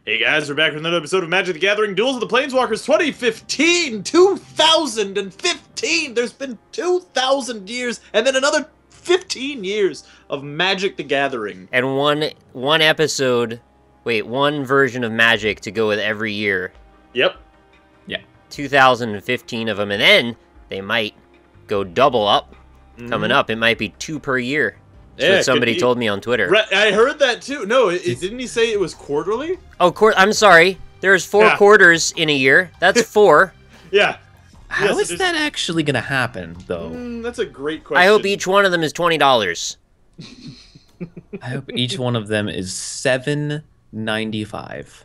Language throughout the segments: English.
Hey guys, we're back with another episode of Magic the Gathering Duels of the Planeswalkers 2015! 2015! There's been 2,000 years, and then another 15 years of Magic the Gathering. And one episode, one version of Magic to go with every year. Yep. Yeah. 2015 of them, and then they might go double up. Coming up, it might be 2 per year. That's what somebody told me on Twitter. Right, I heard that too. No, didn't he say it was quarterly? Oh, I'm sorry. There's 4 quarters in a year. That's 4. Yeah. How is that actually going to happen, though? That's a great question. I hope each one of them is $20. I hope each one of them is $7.95.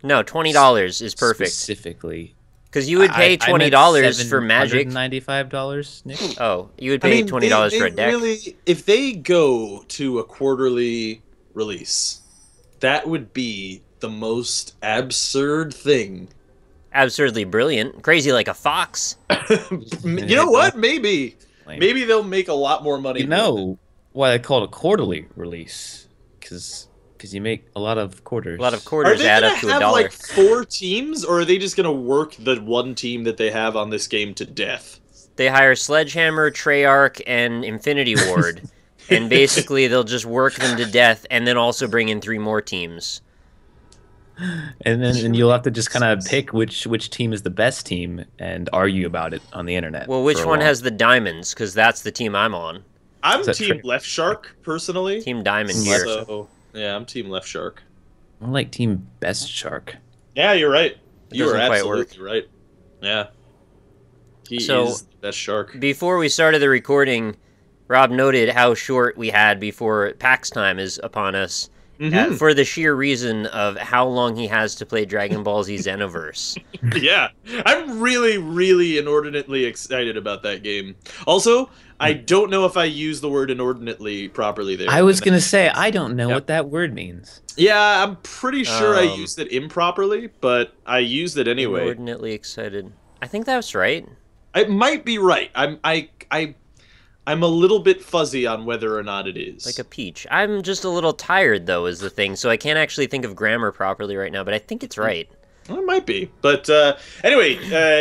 No, $20 is perfect. Specifically. Because you would pay $20 for Magic. $95, Nick? Oh, you would pay $20 for a deck. Really, if they go to a quarterly release, that would be the most absurd thing. Absurdly brilliant. Crazy like a fox. You know what? Maybe. Maybe they'll make a lot more money. You know why they call it a quarterly release? Because you make a lot of quarters. A lot of quarters add up to $1. Are they gonna have like 4 teams, or are they just gonna work the one team that they have on this game to death? They hire Sledgehammer, Treyarch, and Infinity Ward, and basically they'll just work them to death, and then also bring in 3 more teams. And you'll have to just kind of pick which team is the best team and argue about it on the internet. Well, which one has the diamonds? Because that's the team I'm on. I'm Team Left Shark, personally. Team Diamond here. So, yeah, I'm Team Left Shark. I like Team Best Shark. Yeah, you're right. You are quite absolutely right. Yeah. He is the best shark. Before we started the recording, Rob noted how short we had before PAX time is upon us. For the sheer reason of how long he has to play Dragon Ball Z Xenoverse. Yeah, I'm really, really inordinately excited about that game. Also, I don't know if I used the word inordinately properly there. I was going to say, I don't know what that word means. Yeah, I'm pretty sure I used it improperly, but I used it anyway. Inordinately excited. I think that's right. It might be right. I'm a little bit fuzzy on whether or not it is. Like a peach. I'm just a little tired, though, is the thing, so I can't actually think of grammar properly right now, but I think it's right. Well, it might be. But anyway,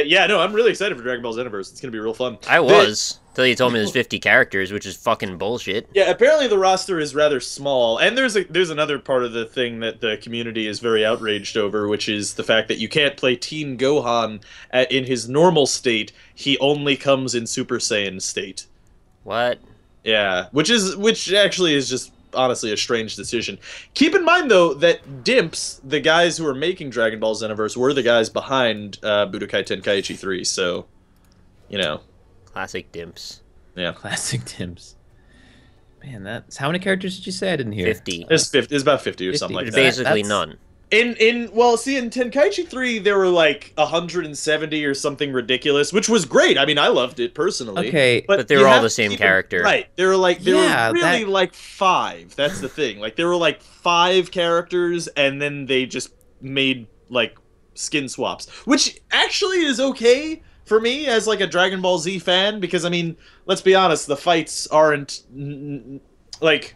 yeah, no, I'm really excited for Dragon Ball Xenoverse. It's going to be real fun. I was, till you told me there's 50 characters, which is fucking bullshit. Yeah, apparently the roster is rather small, and there's another part of the thing that the community is very outraged over, which is the fact that you can't play Teen Gohan in his normal state. He only comes in Super Saiyan state. What? Yeah, which actually is just honestly a strange decision. Keep in mind though that Dimps, the guys who are making Dragon Ball Xenoverse, were the guys behind Budokai Tenkaichi 3, so you know. Classic Dimps. Yeah. Classic Dimps. Man, that's how many characters did you say? I didn't hear. 50. It's about 50 or something like that. Basically none. In Tenkaichi 3 there were like 170 or something ridiculous, which was great. I mean, I loved it personally. Okay, but they were all the same character. Right. There were really like 5. That's the thing. Like there were like 5 characters, and then they just made like skin swaps, which actually is okay for me as like a Dragon Ball Z fan, because I mean, let's be honest, the fights aren't like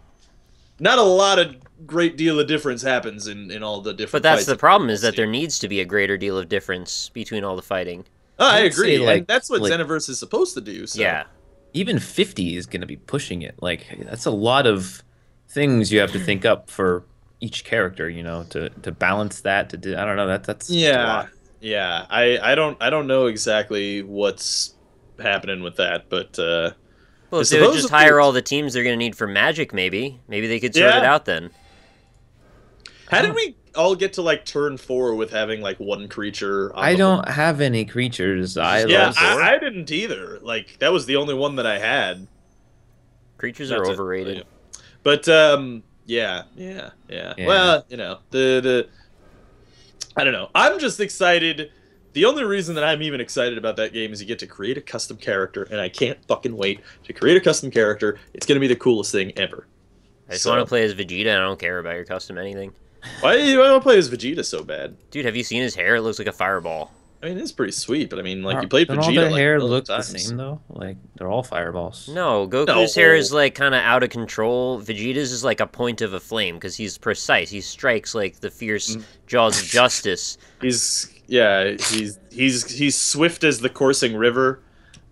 not a lot of great deal of difference happens in all the different But that's fights the problem, is that there needs to be a greater deal of difference between all the fighting. Oh, I agree. Say, And that's what Xenoverse is supposed to do. So. Yeah. Even 50 is going to be pushing it. Like, that's a lot of things you have to think up for each character, you know, to balance that. I don't know. That's a lot. Yeah. I don't know exactly what's happening with that, but well, if they would just hire all the teams they're going to need for Magic, maybe they could sort it out then. How did we all get to like turn 4 with having like 1 creature? I don't have any creatures. I didn't either. Like that was the only one that I had. Creatures are overrated. But yeah. Well, you know, the I don't know. I'm just excited. The only reason that I'm even excited about that game is you get to create a custom character, and I can't fucking wait to create a custom character. It's going to be the coolest thing ever. I just want to play as Vegeta, and I don't care about your custom anything. Why do you want to play as Vegeta so bad? Dude, have you seen his hair? It looks like a fireball. I mean, it's pretty sweet, but I mean, like, you Don't played all Vegeta their like hair a million look the times. same though? Like they're all fireballs. No, Goku's hair is like kind of out of control. Vegeta's is like a point of a flame because he's precise. He strikes like the fierce jaws of justice. He's swift as the coursing river,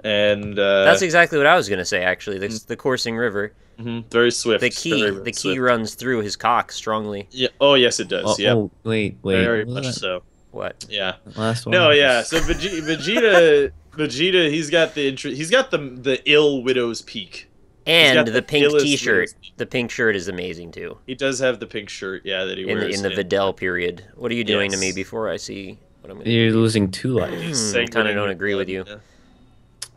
and that's exactly what I was gonna say. Actually, the coursing river. Very swift. The key swift. runs through his cock strongly. Yeah. Oh yes, it does. Yeah. Oh wait. Very much so. What? Yeah. Last one. No, yeah. So Vegeta, he's got the ill widow's peak. And the pink T-shirt. The pink shirt is amazing too. He does have the pink shirt, yeah, that he wears in the Videl period. What are you doing to me before I see what I'm going to do? You're losing 2 lives. Kind of don't agree with you. Yeah.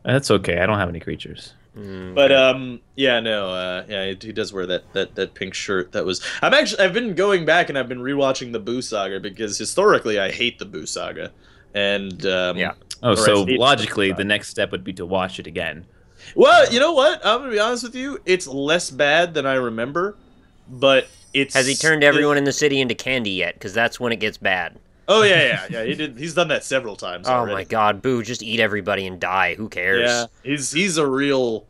That's okay. I don't have any creatures. But he does wear that pink shirt. I've been going back and I've been rewatching the Buu saga because historically I hate the Buu saga, and Oh, so logically the next step would be to watch it again. Well, you know what? I'm gonna be honest with you. It's less bad than I remember, but has he turned everyone in the city into candy yet? Because that's when it gets bad. Oh yeah. He did. He's done that several times. Oh my God, Boo! Just eat everybody and die. Who cares? Yeah, he's a real.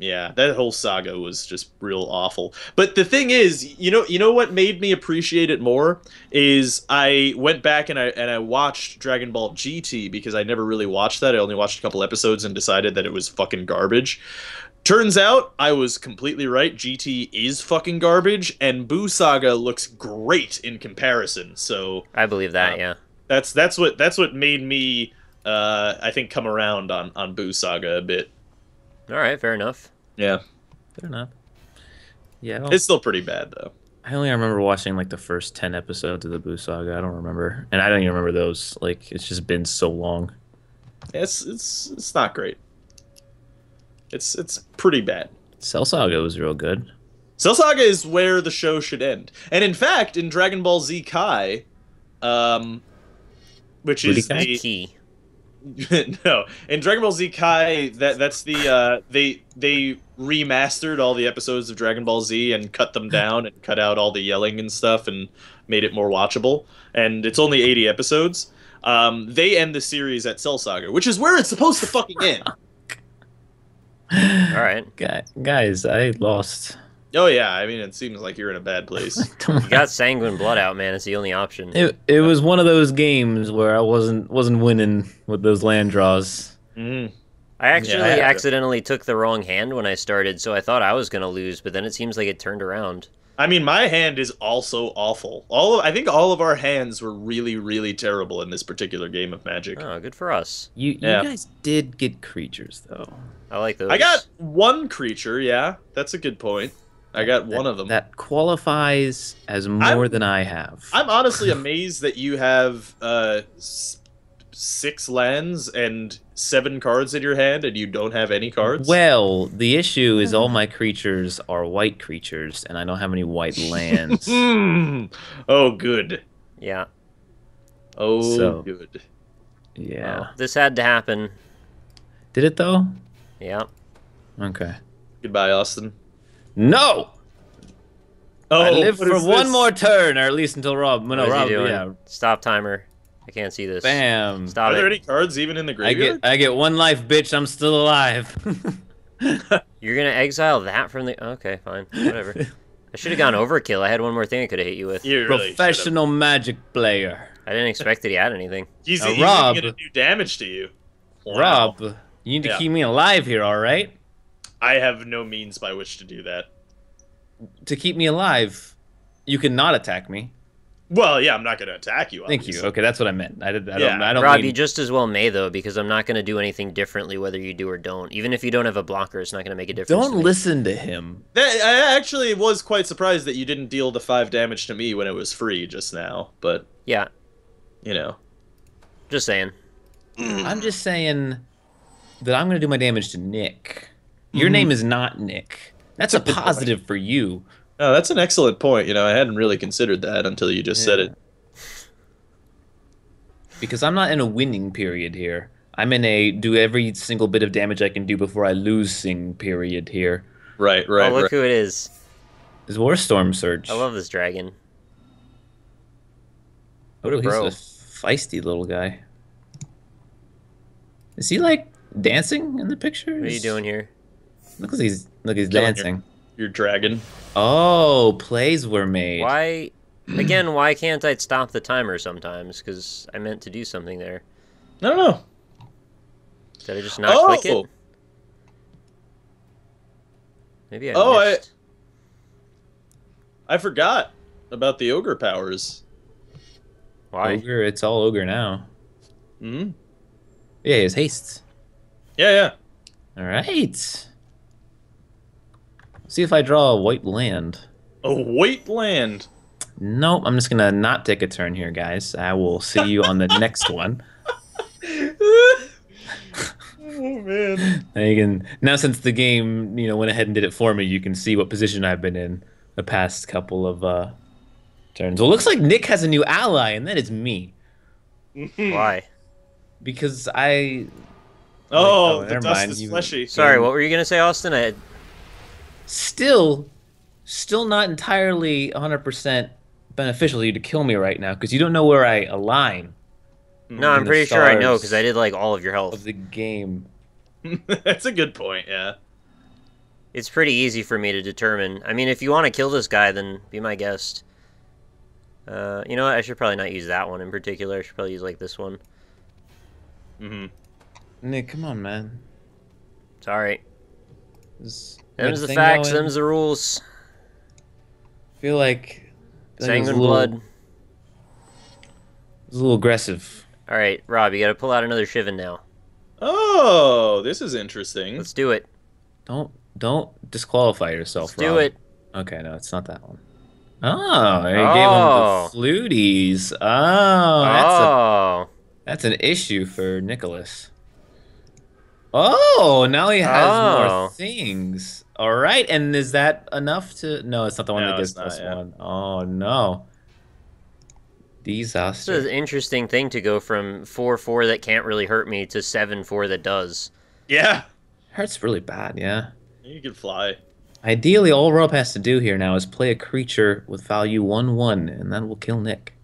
Yeah, that whole saga was just real awful. But the thing is, you know what made me appreciate it more is I went back and I watched Dragon Ball GT because I never really watched that. I only watched a couple episodes and decided that it was fucking garbage. Turns out I was completely right. GT is fucking garbage, and Buu Saga looks great in comparison. So I believe that. Yeah, that's what made me I think come around on Buu Saga a bit. All right, fair enough. Yeah, fair enough. Yeah, it's still pretty bad though. I only remember watching like the first 10 episodes of the Buu Saga. I don't remember, and I don't even remember those. Like it's just been so long. It's not great. It's pretty bad. Cell Saga was real good. Cell Saga is where the show should end. And in fact, in Dragon Ball Z Kai, which is the key. No, in Dragon Ball Z Kai, that's the they remastered all the episodes of Dragon Ball Z and cut them down and cut out all the yelling and stuff and made it more watchable. And it's only 80 episodes. They end the series at Cell Saga, which is where it's supposed to fucking end. All right, guys, I lost. Oh yeah, I mean it seems like you're in a bad place. You got sanguine blood out, man. It's the only option. It was one of those games where I wasn't winning with those land draws. I actually accidentally took the wrong hand when I started, so I thought I was gonna lose, but then it seems like it turned around. I mean, my hand is also awful. I think all of our hands were really, really terrible in this particular game of Magic. Oh, good for us. You guys did get creatures though. I like those. I got one creature. Yeah, that's a good point. I got one of them. That qualifies as more than I have. I'm honestly amazed that you have 6 lands and 7 cards in your hand, and you don't have any cards. Well, the issue is all my creatures are white creatures, and I don't have any white lands. Oh, good. Yeah. Oh, good. Yeah. Well, this had to happen. Did it though? Yeah. Okay. Goodbye, Austin. No. Oh, I live for one more turn, or at least until Rob. No, Rob. Yeah. Stop timer. I can't see this. Bam. Stop Are there any cards even in the graveyard? I get 1 life, bitch. I'm still alive. You're gonna exile that from the? Okay, fine. Whatever. I should have gone overkill. I had one more thing I could have hit you with. You really Professional Magic player. I didn't expect that he had anything. He's Rob, gonna do damage to you. Wow. Rob, you need to keep me alive here, all right? I have no means by which to do that. To keep me alive, you can not attack me. Well, yeah, I'm not going to attack you. Thank you. Okay, that's what I meant. I don't Rob, mean... you just as well may, though, because I'm not going to do anything differently whether you do or don't. Even if you don't have a blocker, it's not going to make a difference. Don't listen to him. I actually was quite surprised that you didn't deal the 5 damage to me when it was free just now, but... Yeah. You know. Just saying. I'm just saying that I'm going to do my damage to Nick. Your name is not Nick. That's a positive for you. Oh, that's an excellent point. You know, I hadn't really considered that until you just said it. Because I'm not in a winning period here. I'm in a do every single bit of damage I can do before I losing period here. Right. Oh, look who it is. It's Warstorm Surge. I love this dragon. Oh, he's a feisty little guy. Is he like dancing in the picture? What are you doing here? Look, he's Killing dancing. Your dragon. Oh, plays were made. Why? Again, why can't I stop the timer sometimes? Because I meant to do something there. I don't know. Did I just not click it? Maybe I missed. I forgot about the ogre powers. Why? Ogre, it's all ogre now. Hmm. Yeah, his haste. Yeah. All right. See if I draw a white land. A white land. Nope, I'm just gonna not take a turn here, guys. I will see you on the next one. Oh man. Now since the game, went ahead and did it for me, you can see what position I've been in the past couple of turns. Well, it looks like Nick has a new ally, and that is me. Why? Because I. The dust is fleshy. Sorry, what were you gonna say, Austin? Still not entirely 100% beneficial to you to kill me right now because you don't know where I align. No, I'm pretty sure I know because I did like all of your health. Of the game. That's a good point, yeah. It's pretty easy for me to determine. I mean, if you want to kill this guy, then be my guest. You know what? I should probably not use that one in particular. I should probably use like this one. Nick, come on, man. Sorry. Them's the facts, them's the rules. I feel like Sanguine blood. It's a little aggressive. All right, Rob, you got to pull out another Shivan now. Oh, this is interesting. Let's do it. Don't disqualify yourself, Let's do it. Okay, no, it's not that one. Oh, I gave him the fluties. Oh, that's an issue for Nicholas. Oh, now he has more things. All right, and is that enough to? No, it's not the one that gets +1. Oh no. Disaster. This is an interesting thing to go from 4/4 that can't really hurt me to 7/4 that does. Yeah. Hurts really bad, yeah. You can fly. Ideally, all Rob has to do here now is play a creature with value 1/1, and that will kill Nick.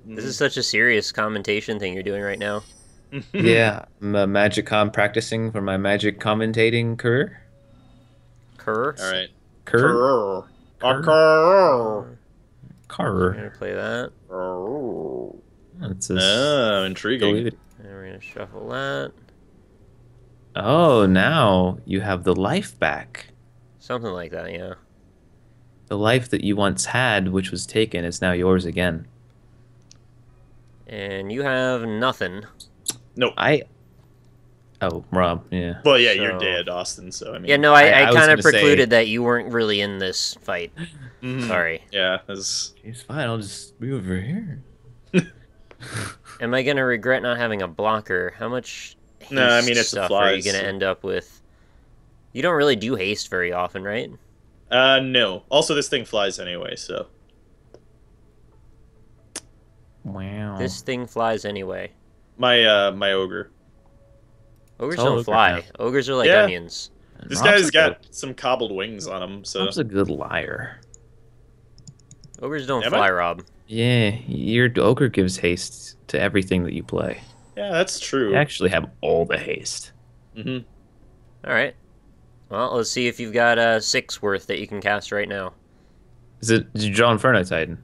This is such a serious commentation thing you're doing right now. Yeah, I'm practicing for my magic commentating career. All right. Cur. Cur. We're gonna play that. That's intriguing. And we're gonna shuffle that. Oh, now you have the life back. Something like that, yeah. The life that you once had, which was taken, is now yours again. And you have nothing. Nope. Oh, Rob, yeah. Well, yeah, you're dead, Austin, so I mean... Yeah, no, I kind of precluded that you weren't really in this fight. Sorry. Yeah, it's fine, I'll just be over here. Am I going to regret not having a blocker? How much haste it's stuff a fly, are you going to end up with? You don't really do haste very often, right? No. Also, this thing flies anyway, so... Wow. This thing flies anyway. My ogre. Ogres don't fly. Ogres are like onions. This guy's got some cobbled wings on him, so... Rob's a good liar. Ogres don't fly, Rob. Yeah, your ogre gives haste to everything that you play. Yeah, that's true. You actually have all the haste. Mm-hmm. Alright. Well, let's see if you've got 6 worth that you can cast right now. Did you draw Inferno Titan?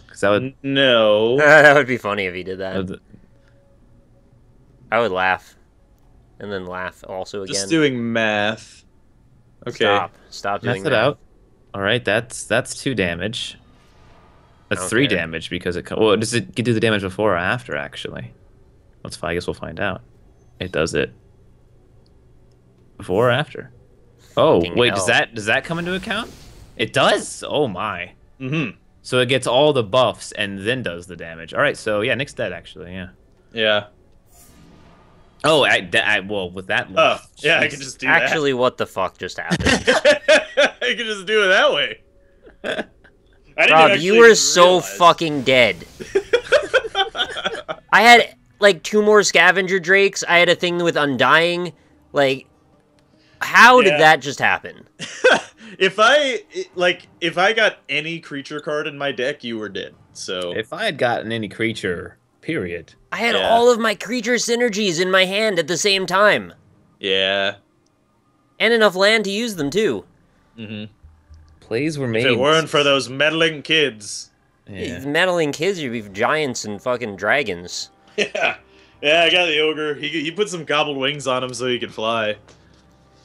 Because that would... No. That would be funny if he did that. I would laugh. And then laugh also again. Just doing math. Okay. Stop doing math. It out. Alright, that's 2 damage. That's 3 damage because it... Well, does it do the damage before or after, actually? I guess we'll find out. It does it. Before or after? Oh, wait, does that come into account? It does? Oh my. Mm-hmm. So it gets all the buffs and then does the damage. Alright, so yeah, Nick's dead, actually, yeah. Yeah. Oh, well, with that... Oh, yeah, I can just do that. Actually, what the fuck just happened? I can just do it that way. Rob, you were so fucking dead. I had, like, 2 more Scavenger Drakes. I had a thing with Undying. Like, how did that just happen? If I got any creature card in my deck, you were dead, so... If I had gotten any creature... period. I had all of my creature synergies in my hand at the same time. Yeah. And enough land to use them, too. Mm-hmm. Plays were made. If it weren't for those meddling kids. Yeah. Meddling kids, you'd be giants and fucking dragons. Yeah. Yeah, I got the ogre. He put some gobbled wings on him so he could fly.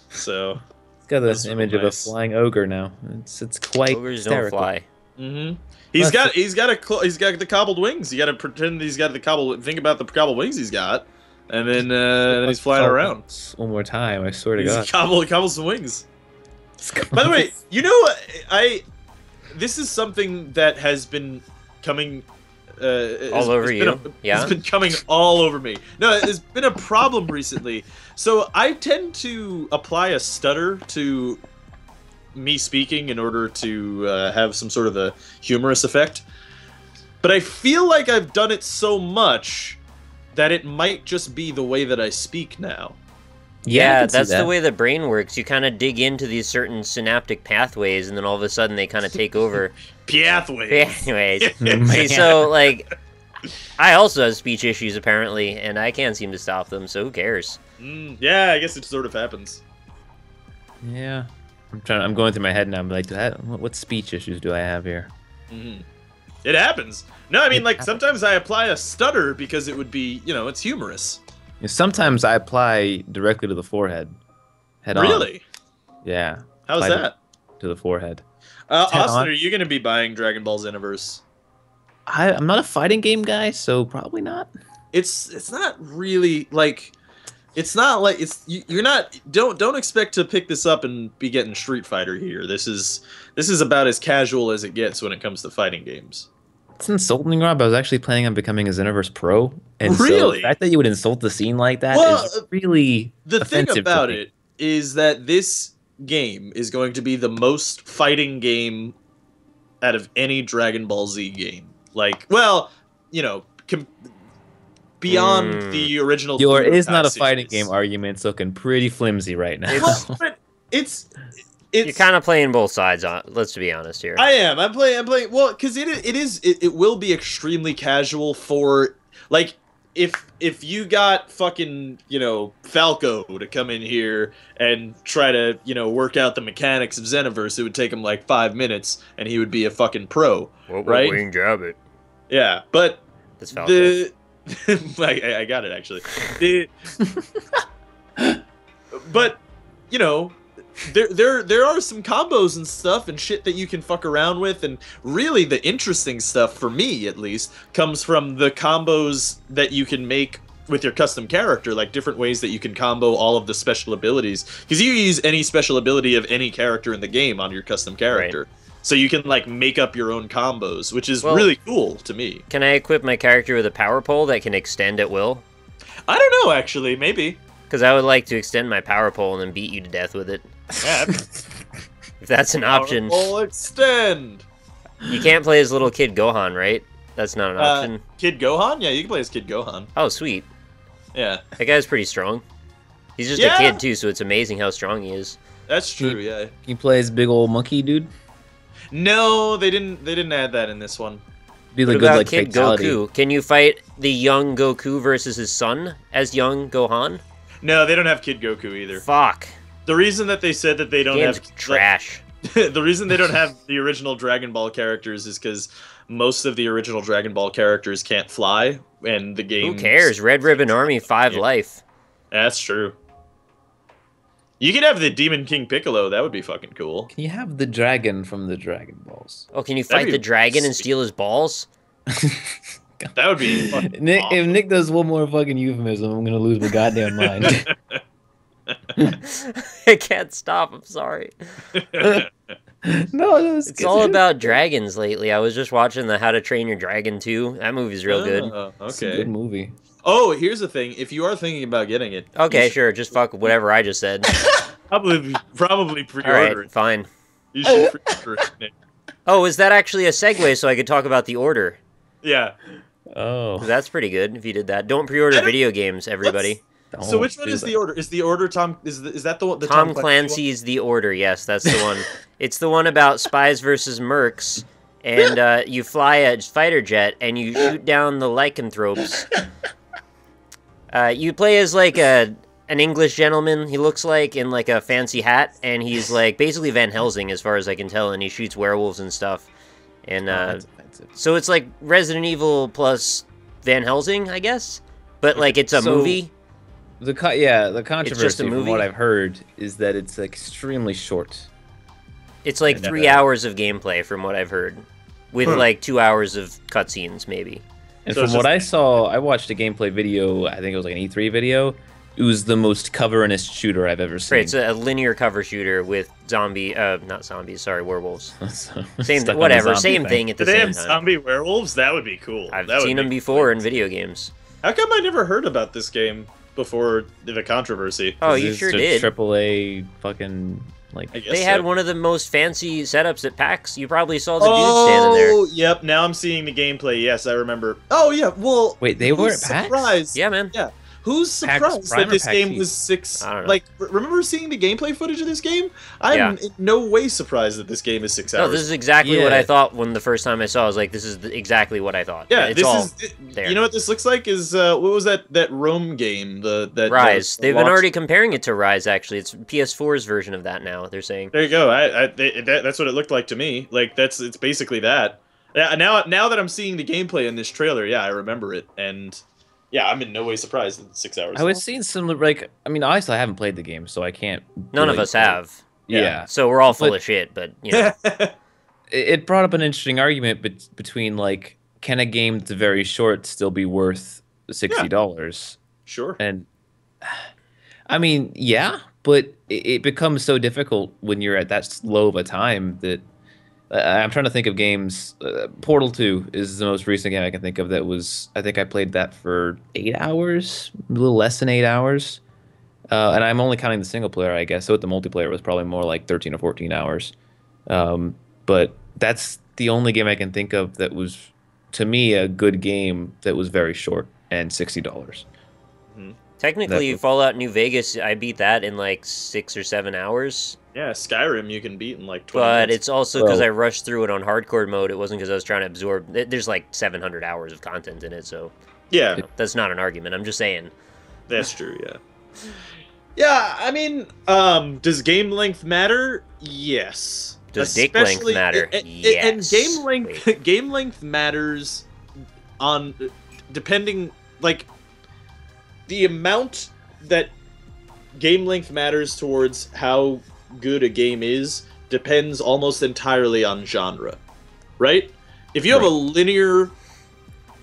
So... It's got this image of a flying ogre now. It's quite Ogres hysterical. don't fly. Mm-hmm. He's got the cobbled wings. You got to pretend he's got the cobbled. Think about the cobbled wings he's got, and then he's flying around. One more time, I swear to God. Cobble some wings. By the way, you know, this is something that has been coming all over you. It's been coming all over me. No, it's been a problem recently. So I tend to apply a stutter to me speaking in order to have some sort of a humorous effect. But I feel like I've done it so much that it might just be the way that I speak now. Yeah, that's the way the brain works. You kind of dig into these certain synaptic pathways, and then all of a sudden they kind of take over. Pathways. See, so, like, I also have speech issues, apparently, and I can't seem to stop them, so who cares? Yeah, I guess it sort of happens. Yeah. I'm going through my head now. I'm like, what speech issues do I have here? Mm-hmm. It happens. No, I mean, like, sometimes I apply a stutter because it would be, you know, it's humorous. Sometimes I apply directly to the forehead. Head on. Really? Yeah. How's that? To the forehead. Austin, are you going to be buying Dragon Ball Xenoverse? I'm not a fighting game guy, so probably not. It's not really, like... It's not like you're not don't expect to pick this up and be getting Street Fighter here. This is about as casual as it gets when it comes to fighting games. It's insulting, Rob. I was actually planning on becoming a Xenoverse Pro, and really, so the fact that you would insult the scene like that is really the thing about it is that this game is going to be the most fighting game out of any Dragon Ball Z game. Like, well, you know. Beyond the original. Your is not a fighting game argument's looking pretty flimsy right now. Well, but it's you're kind of playing both sides. Let's be honest here. I am. I'm playing. Well, because it will be extremely casual for, like, if you got fucking, you know, Falco to come in here and try to, you know, work out the mechanics of Xenoverse, it would take him like 5 minutes and he would be a fucking pro, right? Wing jab it. Yeah, but that's Falco. I got it actually. But you know, there are some combos and stuff and shit that you can fuck around with, and really the interesting stuff for me at least comes from the combos that you can make with your custom character, like different ways that you can combo all of the special abilities, because you use any special ability of any character in the game on your custom character. Right. So you can, like, make up your own combos, which is really cool to me. Can I equip my character with a power pole that can extend at will? I don't know, actually. Maybe. Because I would like to extend my power pole and then beat you to death with it. Yeah. If that's an option. Power pole extend! You can't play as little Kid Gohan, right? That's not an option. Kid Gohan? Yeah, you can play as Kid Gohan. Oh, sweet. Yeah. That guy's pretty strong. He's just a kid, too, so it's amazing how strong he is. That's true, yeah. Can you play as big old monkey dude? No, they didn't add that in this one. Be the what good, about like, Kid fatality. Goku? Can you fight the young Goku versus his son as young Gohan? No, they don't have Kid Goku either. Fuck. The reason that they said that they don't Game's have trash. The reason they don't have the original Dragon Ball characters is because most of the original Dragon Ball characters can't fly, and the game. Who cares? Red Ribbon Army 5 life. That's true. You could have the Demon King Piccolo. That would be fucking cool. Can you have the dragon from the Dragon Balls? Oh, can you fight the dragon and steal his balls? That would be fucking Nick, awesome. if Nick does one more fucking euphemism, I'm gonna lose my goddamn mind. I can't stop. I'm sorry. No, it's all about dragons lately. I was just watching the How to Train Your Dragon 2. That movie's real good. Okay. It's a good movie. Oh, here's the thing. If you are thinking about getting it... Okay, sure. Just fuck whatever I just said. Probably pre-order All right, it. fine. You should pre-order it, Nick. Oh, is that actually a segue so I could talk about the order? Yeah. Oh. That's pretty good if you did that. Don't pre-order video games, everybody. So which one is the order? Is the order Tom? Is that the one? The Tom Clancy's The Order. Yes, that's the one. It's the one about spies versus mercs, and you fly a fighter jet and you shoot down the lycanthropes. You play as like an English gentleman, he looks like, in like a fancy hat, and he's like basically Van Helsing as far as I can tell, and he shoots werewolves and stuff. And so it's like Resident Evil plus Van Helsing, I guess, but like it's a movie. The controversy from what I've heard is that it's extremely short. It's like 3 hours of gameplay from what I've heard, with like 2 hours of cutscenes maybe. And so from what I saw, I watched a gameplay video, I think it was like an E3 video. It was the most cover-earnest shooter I've ever seen. Right, it's a linear cover shooter with not zombies, sorry, werewolves. Same thing at the same time. Zombie werewolves? That would be cool. I've seen them before in video games. How come I never heard about this game before the controversy? Oh, you sure did. AAA fucking... They had one of the most fancy setups at PAX. You probably saw the dude standing there. Oh, yep. Now I'm seeing the gameplay. Yes, I remember. Oh, yeah. Well, wait, they were at PAX? Surprised. Yeah, man. Yeah. Who's surprised that this game was 6? I don't know. Like, remember seeing the gameplay footage of this game? I'm in no way surprised that this game is 6 hours. No, this is exactly what I thought when the first time I saw it. I was like, this is exactly what I thought. Yeah, there. You know what this looks like? Is what was that Rome game? That Rise. They've been already comparing it to Rise. Actually, it's PS4's version of that now. They're saying. There you go. That's what it looked like to me. Like it's basically that. Yeah. Now that I'm seeing the gameplay in this trailer, yeah, I remember it, and yeah, I'm in no way surprised that it's 6 hours. I was seeing similar. Like, I mean, honestly, I haven't played the game, so I can't. None of us have. Yeah. So we're all full of shit, but you know. It brought up an interesting argument between like, can a game that's very short still be worth $60? Sure. And I mean, yeah, but it becomes so difficult when you're at that low of a time that I'm trying to think of games. Portal 2 is the most recent game I can think of that was, I think I played that for 8 hours, a little less than 8 hours. And I'm only counting the single player, I guess. So the multiplayer was probably more like 13 or 14 hours. But that's the only game I can think of that was, to me, a good game that was very short and $60. Mm-hmm. Technically, Fallout New Vegas, I beat that in like 6 or 7 hours. Yeah, Skyrim you can beat in like 20 But minutes. it's also because I rushed through it on hardcore mode. It wasn't because I was trying to absorb. There's like 700 hours of content in it, so yeah, that's not an argument. I'm just saying. That's true. Yeah. Yeah, I mean, does game length matter? Yes. Does dick length matter? And Yes. game length matters on depending, like, the amount that game length matters towards how good a game is depends almost entirely on genre, right? If you have a linear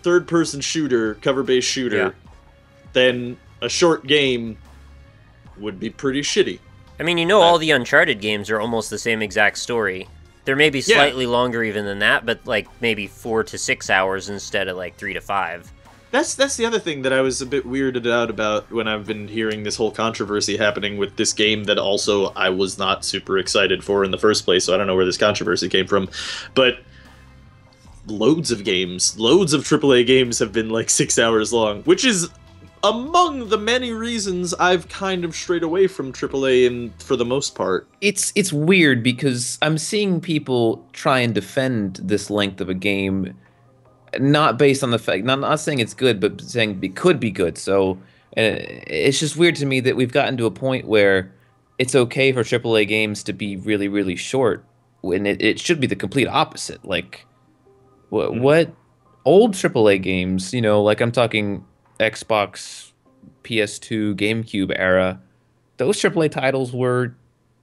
third-person shooter, cover-based shooter, then a short game would be pretty shitty. I mean, you know, all the Uncharted games are almost the same exact story. They're maybe slightly longer even than that, but like maybe 4 to 6 hours instead of like 3 to 5. That's the other thing that I was a bit weirded out about when I've been hearing this whole controversy happening with this game that also I was not super excited for in the first place, so I don't know where this controversy came from. But loads of AAA games have been like 6 hours long, which is among the many reasons I've kind of strayed away from AAA for the most part. It's weird because I'm seeing people try and defend this length of a game, not based on the fact, not saying it's good, but saying it could be good. So it's just weird to me that we've gotten to a point where it's okay for AAA games to be really, really short when it should be the complete opposite. Like, what old AAA games, you know, like I'm talking Xbox, PS2, GameCube era, those AAA titles were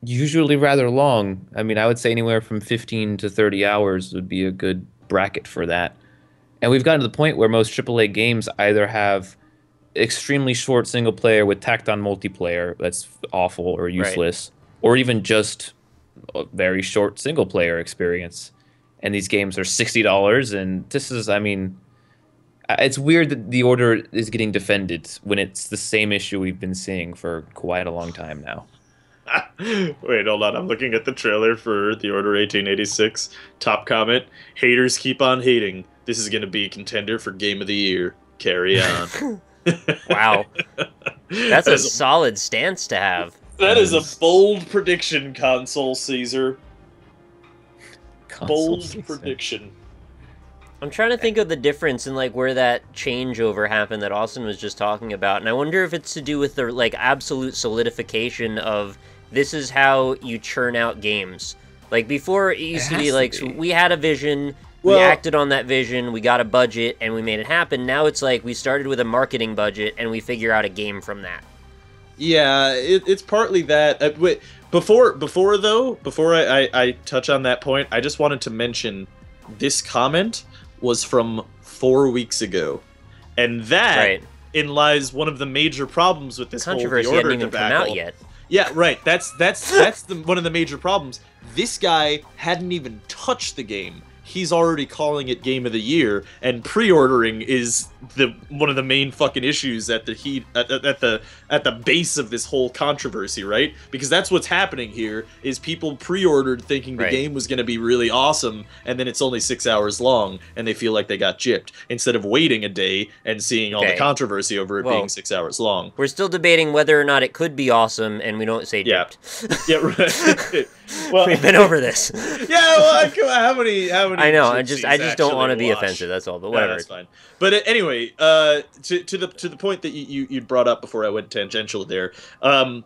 usually rather long. I mean, I would say anywhere from 15 to 30 hours would be a good bracket for that. And we've gotten to the point where most AAA games either have extremely short single player with tacked on multiplayer that's awful or useless, or even just a very short single player experience. And these games are $60, and this is, I mean, it's weird that the order is getting defended when it's the same issue we've been seeing for quite a long time now. Wait, hold on. I'm looking at the trailer for The Order 1886. Top comment: haters keep on hating. This is going to be a contender for Game of the Year. Carry on. Wow. That's a solid stance to have. That is a bold prediction, Console Caesar. console bold season. prediction. I'm trying to think of the difference in like where that changeover happened that Austin was just talking about, and I wonder if it's to do with the like absolute solidification of this is how you churn out games. Like before, it used to be like so we had a vision, we acted on that vision, we got a budget, and we made it happen. Now it's like we started with a marketing budget and we figure out a game from that. Yeah, it's partly that. Before I touch on that point, I just wanted to mention this comment was from 4 weeks ago, and that in lies one of the major problems with this controversy whole hadn't even come out yet. Yeah, right. That's one of the major problems. This guy hadn't even touched the game. He's already calling it Game of the Year, and pre-ordering is one of the main fucking issues at the base of this whole controversy, right? Because that's what's happening here is people pre-ordered thinking the game was going to be really awesome, and then it's only 6 hours long, and they feel like they got gypped instead of waiting a day and seeing all the controversy over it being 6 hours long. We're still debating whether or not it could be awesome, and we don't say gypped. Yeah, right. Well, we've been over this. Yeah, well, how many? I know. I just don't want to be offensive. That's all. But whatever. That's fine. But anyway, to the point that you brought up before I went tangential there. I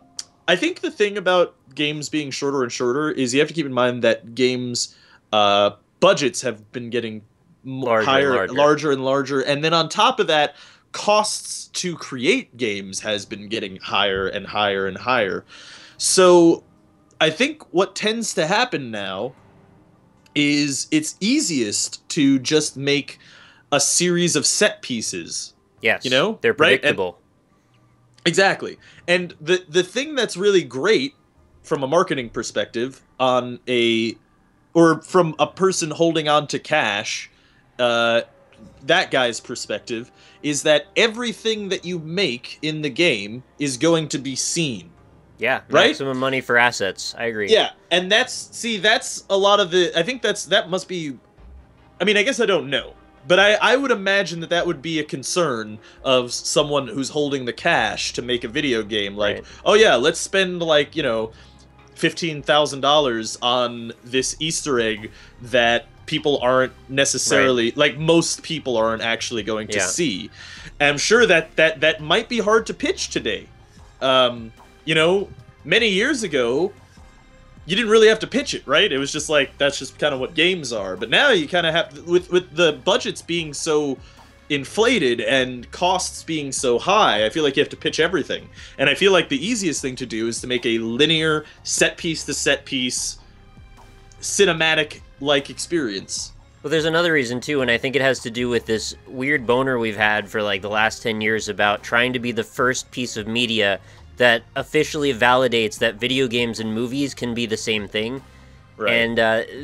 think the thing about games being shorter and shorter is you have to keep in mind that games budgets have been getting larger and larger, and then on top of that, costs to create games has been getting higher and higher and higher. So I think what tends to happen now is it's easiest to just make a series of set pieces. Yes, you know, they're predictable. Right? Exactly. And the thing that's really great from a marketing perspective from a person holding on to cash, that guy's perspective, is that everything that you make in the game is going to be seen. Yeah, right? Maximum money for assets. I agree. Yeah, and that's a lot of the... I think that must be... I mean, I guess I don't know. But I would imagine that would be a concern of someone who's holding the cash to make a video game. Like, oh yeah, let's spend like, $15,000 on this Easter egg that people aren't necessarily... Like, most people aren't actually going to see. And I'm sure that might be hard to pitch today. Many years ago, you didn't really have to pitch it, right? It was just like, that's just kind of what games are. But now you kind of have, with the budgets being so inflated and costs being so high, I feel like you have to pitch everything. And I feel like the easiest thing to do is to make a linear, set-piece to set-piece, cinematic-like experience. Well, there's another reason, too, and I think it has to do with this weird boner we've had for, like, the last 10 years about trying to be the first piece of media that officially validates that video games and movies can be the same thing. Right. And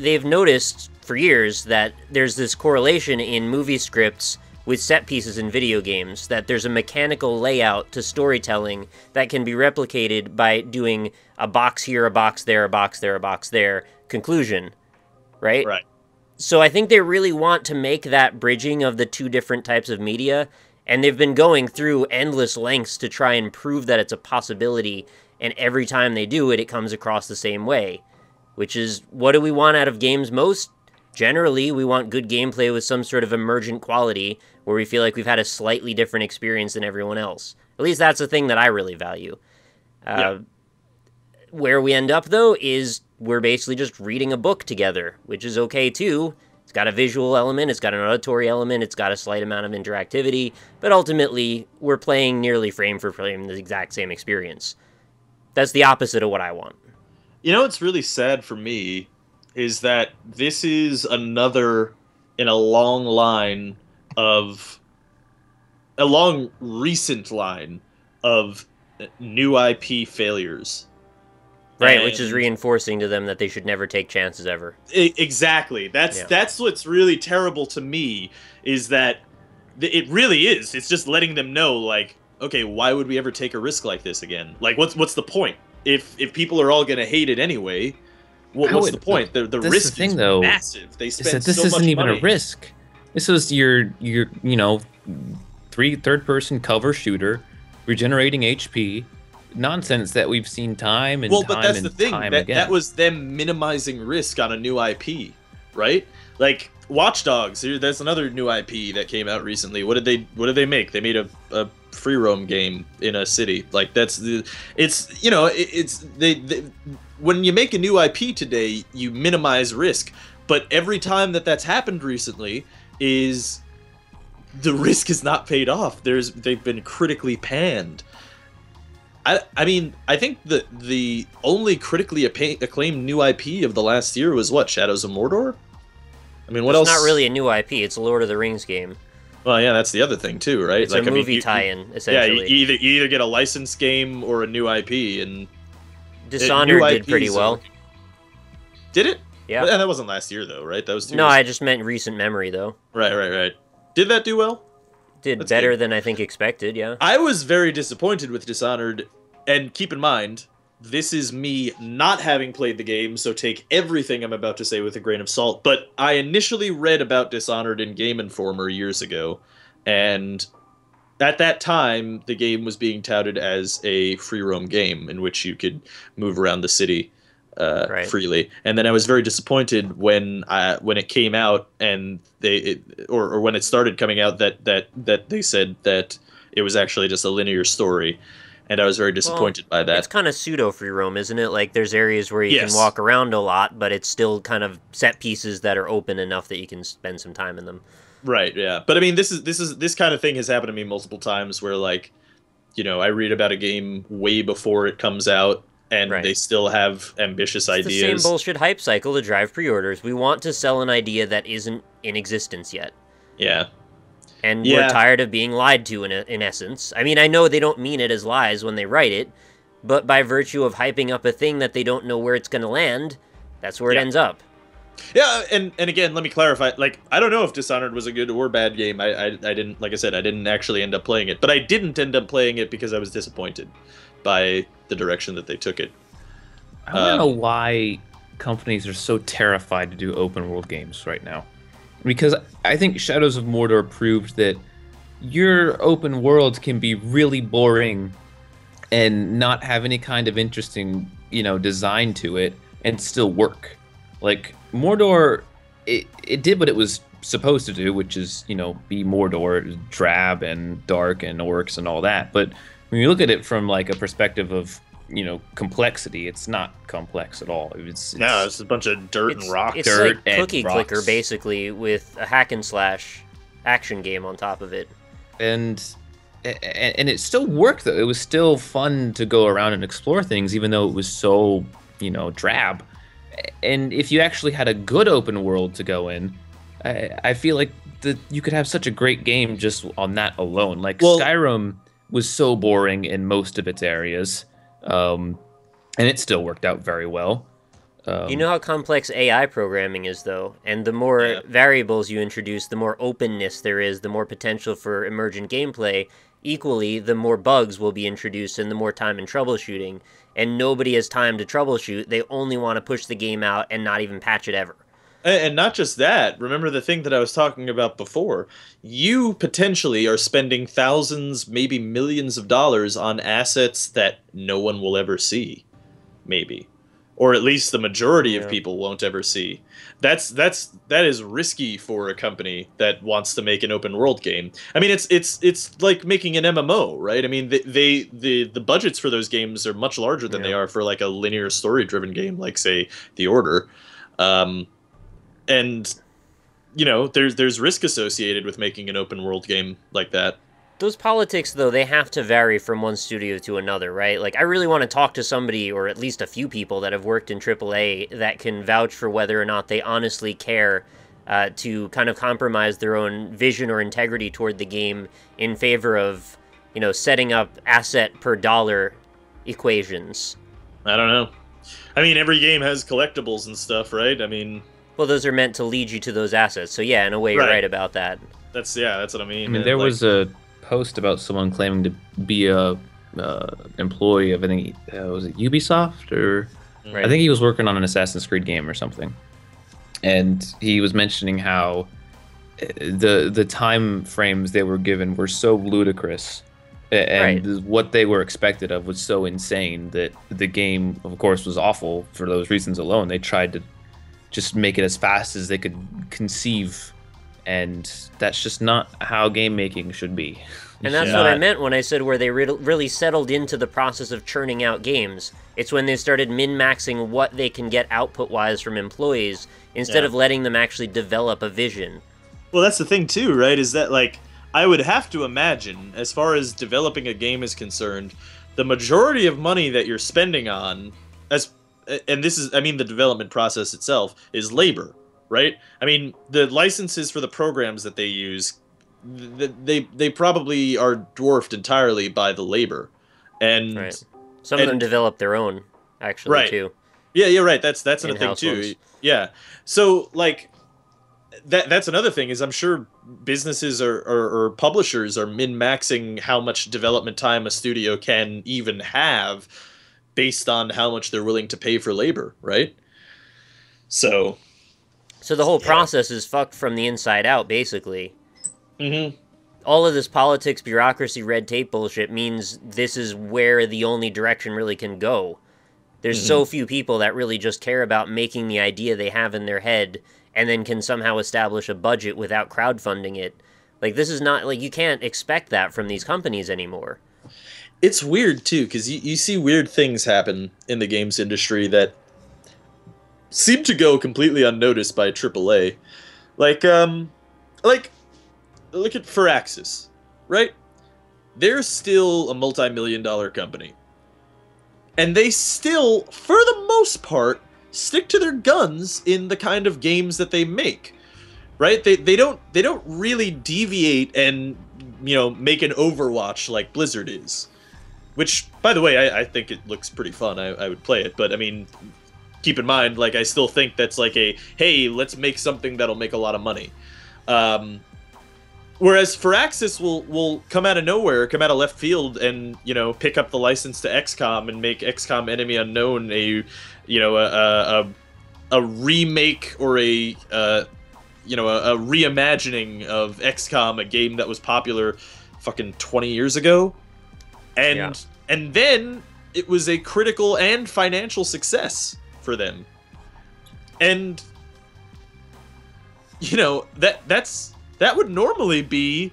they've noticed for years that there's this correlation in movie scripts with set pieces in video games, that there's a mechanical layout to storytelling that can be replicated by doing a box here, a box there, a box there, a box there, conclusion, right? Right. So I think they really want to make that bridging of the two different types of media. And they've been going through endless lengths to try and prove that it's a possibility, and every time they do it, it comes across the same way. Which is, what do we want out of games most? Generally, we want good gameplay with some sort of emergent quality, where we feel like we've had a slightly different experience than everyone else. At least that's the thing that I really value. Where we end up, though, is we're basically just reading a book together, which is okay, too. It's got a visual element, it's got an auditory element, it's got a slight amount of interactivity, but ultimately, we're playing nearly frame for frame the exact same experience. That's the opposite of what I want. You know what's really sad for me is that this is another in a long recent line of new IP failures. Right, which is reinforcing to them that they should never take chances ever. Exactly. That's what's really terrible to me, is that it really is. It's just letting them know, like, okay, why would we ever take a risk like this again? Like, what's the point? If people are all going to hate it anyway, what's the point? The risk is massive. They spend so much money. This isn't even a risk. This was your third-person cover shooter, regenerating HP. Nonsense that we've seen time and time and time again. That was them minimizing risk on a new IP. right? Like Watch Dogs, that's another new IP that came out recently. What did they make? They made a free roam game in a city. Like when you make a new IP today, you minimize risk. But every time that's happened recently is the risk is not paid off. They've been critically panned. I mean, I think the only critically acclaimed new IP of the last year was what, Shadows of Mordor? I mean, what else? It's not really a new IP. It's a Lord of the Rings game. Well, yeah, that's the other thing too, right? It's a movie tie-in, essentially. Yeah, you either get a licensed game or a new IP, and Dishonored did pretty well. Did it? Yeah. And that wasn't last year, though, right? That was 2 years. No, I just meant recent memory, though. Right. Did that do well? Did better than I think expected, yeah. I was very disappointed with Dishonored, and keep in mind, this is me not having played the game, so take everything I'm about to say with a grain of salt, but I initially read about Dishonored in Game Informer years ago, and at that time, the game was being touted as a free roam game in which you could move around the city freely. And then I was very disappointed when it came out and or when it started coming out that they said that it was actually just a linear story. And I was very disappointed by that. It's kind of pseudo free roam, isn't it? Like there's areas where you can walk around a lot, but it's still kind of set pieces that are open enough that you can spend some time in them. Right, yeah. But I mean, this kind of thing has happened to me multiple times where, like, you know, I read about a game way before it comes out and they still have ambitious ideas. It's the same bullshit hype cycle to drive pre-orders. We want to sell an idea that isn't in existence yet. Yeah. And we're tired of being lied to, in essence. I mean, I know they don't mean it as lies when they write it, but by virtue of hyping up a thing that they don't know where it's going to land, that's where it ends up. Yeah, and again, let me clarify. Like, I don't know if Dishonored was a good or bad game. I didn't, like I said, I didn't actually end up playing it. But I didn't end up playing it because I was disappointed by the direction that they took it. I don't know why companies are so terrified to do open world games right now. Because I think Shadows of Mordor proved that your open world can be really boring and not have any kind of interesting, design to it and still work. Like, Mordor, it did what it was supposed to do, which is, be Mordor, drab and dark and orcs and all that. But when you look at it from, like, a perspective of, complexity, it's not complex at all. It's a bunch of dirt and rock. It's dirt like Cookie Clicker, basically, with a hack-and-slash action game on top of it. And it still worked, though. It was still fun to go around and explore things, even though it was so, drab. And if you actually had a good open world to go in, I feel like you could have such a great game just on that alone. Like, Skyrim was so boring in most of its areas, and it still worked out very well. You know how complex AI programming is, though, and the more variables you introduce, the more openness there is, the more potential for emergent gameplay. Equally, the more bugs will be introduced and the more time in troubleshooting. And nobody has time to troubleshoot. They only want to push the game out and not even patch it ever. And not just that. Remember the thing that I was talking about before. You potentially are spending thousands, maybe millions of dollars on assets that no one will ever see. Maybe. Or at least the majority of people won't ever see. That is risky for a company that wants to make an open world game. I mean, it's like making an MMO, right? I mean, the budgets for those games are much larger than they are for like a linear story driven game, like say The Order, and there's risk associated with making an open world game like that. Those politics, though, they have to vary from one studio to another, right? Like, I really want to talk to somebody, or at least a few people that have worked in AAA that can vouch for whether or not they honestly care to kind of compromise their own vision or integrity toward the game in favor of, setting up asset per dollar equations. I don't know. I mean, every game has collectibles and stuff, right? I mean... Well, those are meant to lead you to those assets, so yeah, in a way, you're right about that. That's what I mean. I mean, there was a post about someone claiming to be a employee of, I think, was it Ubisoft, or I think he was working on an Assassin's Creed game or something, and he was mentioning how the time frames they were given were so ludicrous, and what they were expected of was so insane that the game, of course, was awful for those reasons alone. They tried to just make it as fast as they could conceive, and that's just not how game making should be. And that's what I meant when I said where they really settled into the process of churning out games. It's when they started min-maxing what they can get output-wise from employees, instead of letting them actually develop a vision. Well, that's the thing too, right? Is that, like, I would have to imagine, as far as developing a game is concerned, the majority of money that you're spending on, and this is, I mean, the development process itself, is labor, right? I mean, the licenses for the programs that they use, they probably are dwarfed entirely by the labor, and right. Some of them develop their own, actually, right. too. Yeah, right. That's another thing too. Ones. Yeah, so like that's another thing is I'm sure businesses or publishers are min-maxing how much development time a studio can even have based on how much they're willing to pay for labor, right? So the whole process is fucked from the inside out, basically. Mm-hmm. All of this politics, bureaucracy, red tape bullshit means this is where the only direction really can go. There's so few people that really just care about making the idea they have in their head and then can somehow establish a budget without crowdfunding it. Like, this is not, like, you can't expect that from these companies anymore. It's weird, too, because you see weird things happen in the games industry that seem to go completely unnoticed by AAA. Like, look at Firaxis, right? They're still a multi-million-dollar company. And they still, for the most part, stick to their guns in the kind of games that they make, right? They don't really deviate and, you know, make an Overwatch like Blizzard is. Which, by the way, I think it looks pretty fun. I would play it, but I mean, keep in mind, like, I still think that's like a, hey, let's make something that'll make a lot of money. Whereas Firaxis will come out of nowhere, come out of left field, and, you know, pick up the license to XCOM and make XCOM Enemy Unknown a remake or a reimagining of XCOM, a game that was popular fucking 20 years ago, and then it was a critical and financial success for them, and you know that would normally be,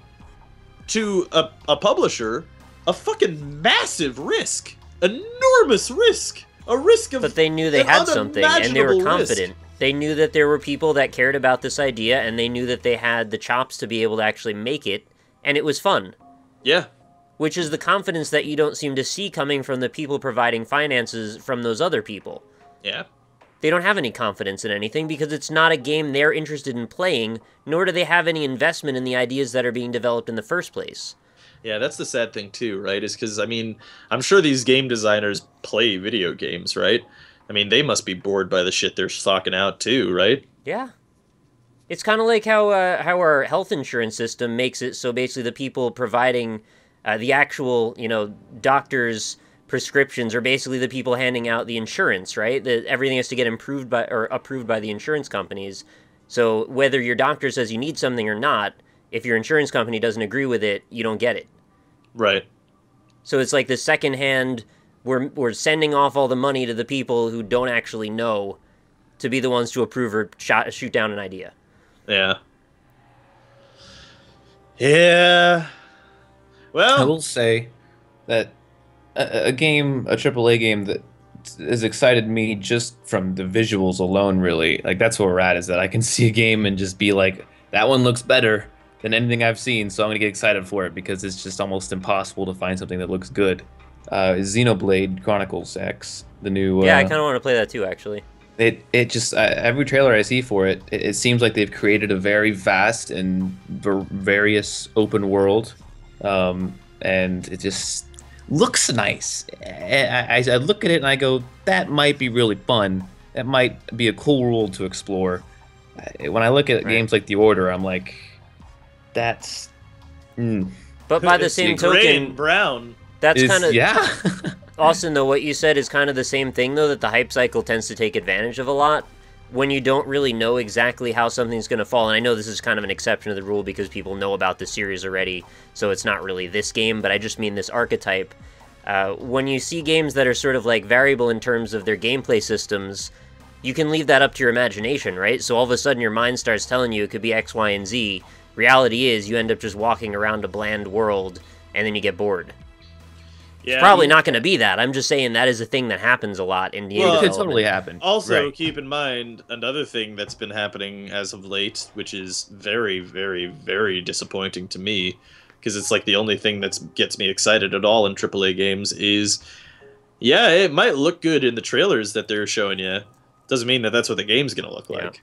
to a publisher, a fucking massive risk. Enormous risk. A risk of... But they knew they had something, and they were confident. Risk. They knew that there were people that cared about this idea, and they knew that they had the chops to be able to actually make it, and it was fun. Yeah. Which is the confidence that you don't seem to see coming from the people providing finances from those other people. Yeah. They don't have any confidence in anything because it's not a game they're interested in playing, nor do they have any investment in the ideas that are being developed in the first place. Yeah, that's the sad thing too, right? Is because, I mean, I'm sure these game designers play video games, right? I mean, they must be bored by the shit they're stocking out too, right? Yeah. It's kind of like how our health insurance system makes it so basically the people providing the actual, you know, doctors' prescriptions are basically the people handing out the insurance, right? Everything has to get approved by the insurance companies. So whether your doctor says you need something or not, if your insurance company doesn't agree with it, you don't get it. Right. So it's like the secondhand, we're sending off all the money to the people who don't actually know to be the ones to approve or shoot down an idea. Yeah. Yeah. Well, I will say that a AAA game that has excited me just from the visuals alone, really. Like, that's where we're at, is that I can see a game and just be like, that one looks better than anything I've seen, so I'm going to get excited for it because it's just almost impossible to find something that looks good. Is Xenoblade Chronicles X, the new... Yeah, I kind of want to play that too, actually. It just, every trailer I see for it, it seems like they've created a very vast and various open world, and it just looks nice. I look at it and I go, that might be really fun. That might be a cool world to explore. When I look at games like The Order, I'm like, that's... But by the same token, brown. That's kind of... Yeah. Austin, though, what you said is kind of the same thing, though, that the hype cycle tends to take advantage of a lot when you don't really know exactly how something's going to fall. And I know this is kind of an exception to the rule because people know about the series already, so it's not really this game, but I just mean this archetype. When you see games that are sort of like variable in terms of their gameplay systems, you can leave that up to your imagination, right? So all of a sudden your mind starts telling you it could be X, Y, and Z. Reality is you end up just walking around a bland world, and then you get bored. Yeah, it's probably not going to be that. I'm just saying that is a thing that happens a lot in game development. It could totally happen. Also, keep in mind another thing that's been happening as of late, which is very, very, very disappointing to me, because it's like the only thing that gets me excited at all in AAA games is, yeah, it might look good in the trailers that they're showing you. Doesn't mean that that's what the game's going to look like.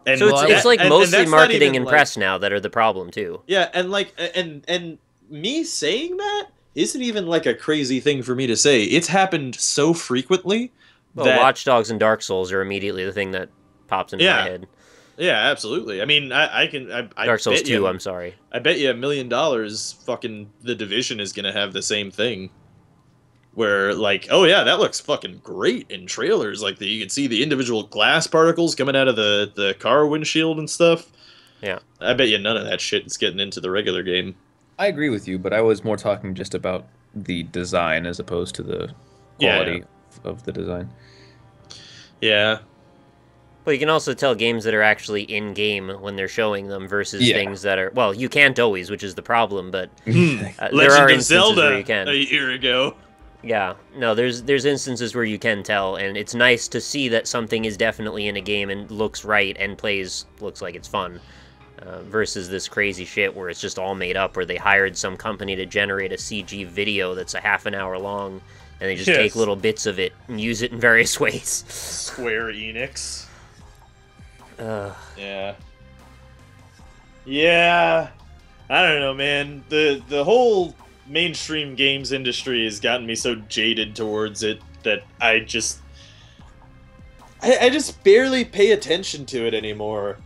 And so it's like mostly marketing and press now that are the problem too. Yeah, and like and me saying that isn't even like a crazy thing for me to say. It's happened so frequently that Watch Dogs and Dark Souls are immediately the thing that pops into my head. Yeah, absolutely. I mean, I Dark Souls 2, I'm sorry. I bet you $1 million fucking The Division is going to have the same thing. Where, like, oh yeah, that looks fucking great in trailers. Like, you can see the individual glass particles coming out of the car windshield and stuff. Yeah. I bet you none of that shit is getting into the regular game. I agree with you, but I was more talking just about the design as opposed to the quality of the design. Yeah. Well, you can also tell games that are actually in-game when they're showing them versus things that are... Well, you can't always, which is the problem, but there are instances where you can. A year ago. Yeah. No, there's instances where you can tell, and it's nice to see that something is definitely in a game and looks right and looks like it's fun. Versus this crazy shit where it's just all made up, where they hired some company to generate a CG video that's a half an hour long, and they just take little bits of it and use it in various ways. Square Enix. Yeah. Yeah. I don't know, man. The whole mainstream games industry has gotten me so jaded towards it that I just barely pay attention to it anymore.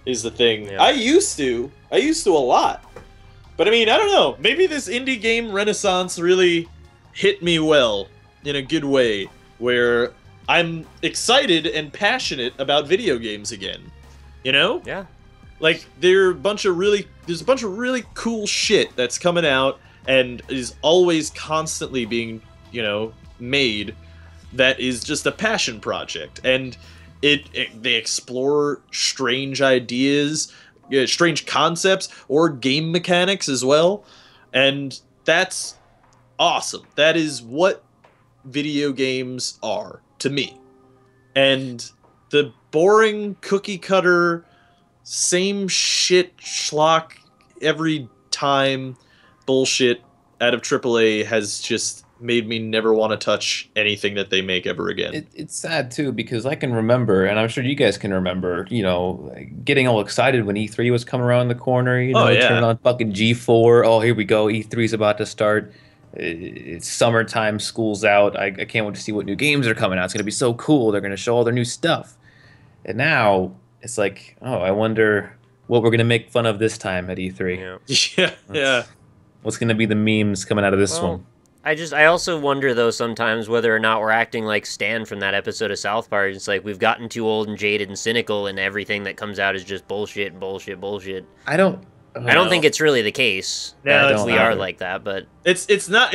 Is the thing. Yeah. I used to a lot. But I mean, I don't know. Maybe this indie game renaissance really hit me well in a good way, where I'm excited and passionate about video games again. You know? Yeah. Like there's a bunch of really cool shit that's coming out and is always constantly being, made that is just a passion project. And they explore strange ideas, strange concepts, or game mechanics as well, and that's awesome. That is what video games are to me. And the boring cookie cutter, same shit schlock every time bullshit out of AAA has just made me never want to touch anything that they make ever again. It's sad too, because I can remember, and I'm sure you guys can remember, getting all excited when E3 was coming around the corner, turning on fucking G4, oh, here we go, E3's about to start, it's summertime, school's out, I can't wait to see what new games are coming out, it's going to be so cool, they're going to show all their new stuff. And now, it's like, oh, I wonder what we're going to make fun of this time at E3. Yeah. What's going to be the memes coming out of this one? I also wonder, though, sometimes whether or not we're acting like Stan from that episode of South Park. It's like we've gotten too old and jaded and cynical, and everything that comes out is just bullshit. I don't think it's really the case. No, we are like that, but it's not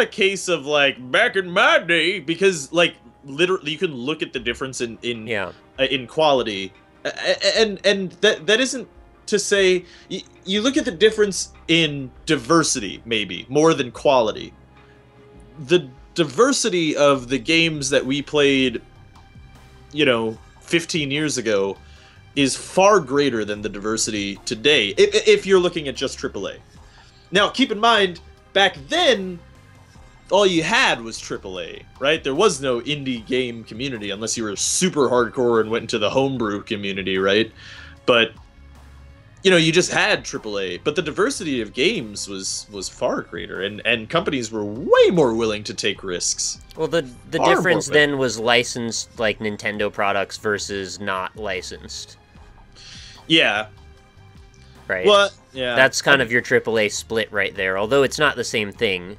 a case of like back in my day, because like literally you can look at the difference in quality, and that isn't to say you look at the difference in diversity maybe more than quality. The diversity of the games that we played, 15 years ago is far greater than the diversity today, if you're looking at just AAA. Now, keep in mind, back then, all you had was AAA, right? There was no indie game community unless you were super hardcore and went into the homebrew community, right? But you just had AAA, but the diversity of games was far greater, and companies were way more willing to take risks. Well, the difference then was licensed, like Nintendo products versus not licensed. Yeah. Right. Well, yeah. That's kind of your AAA split right there, although it's not the same thing.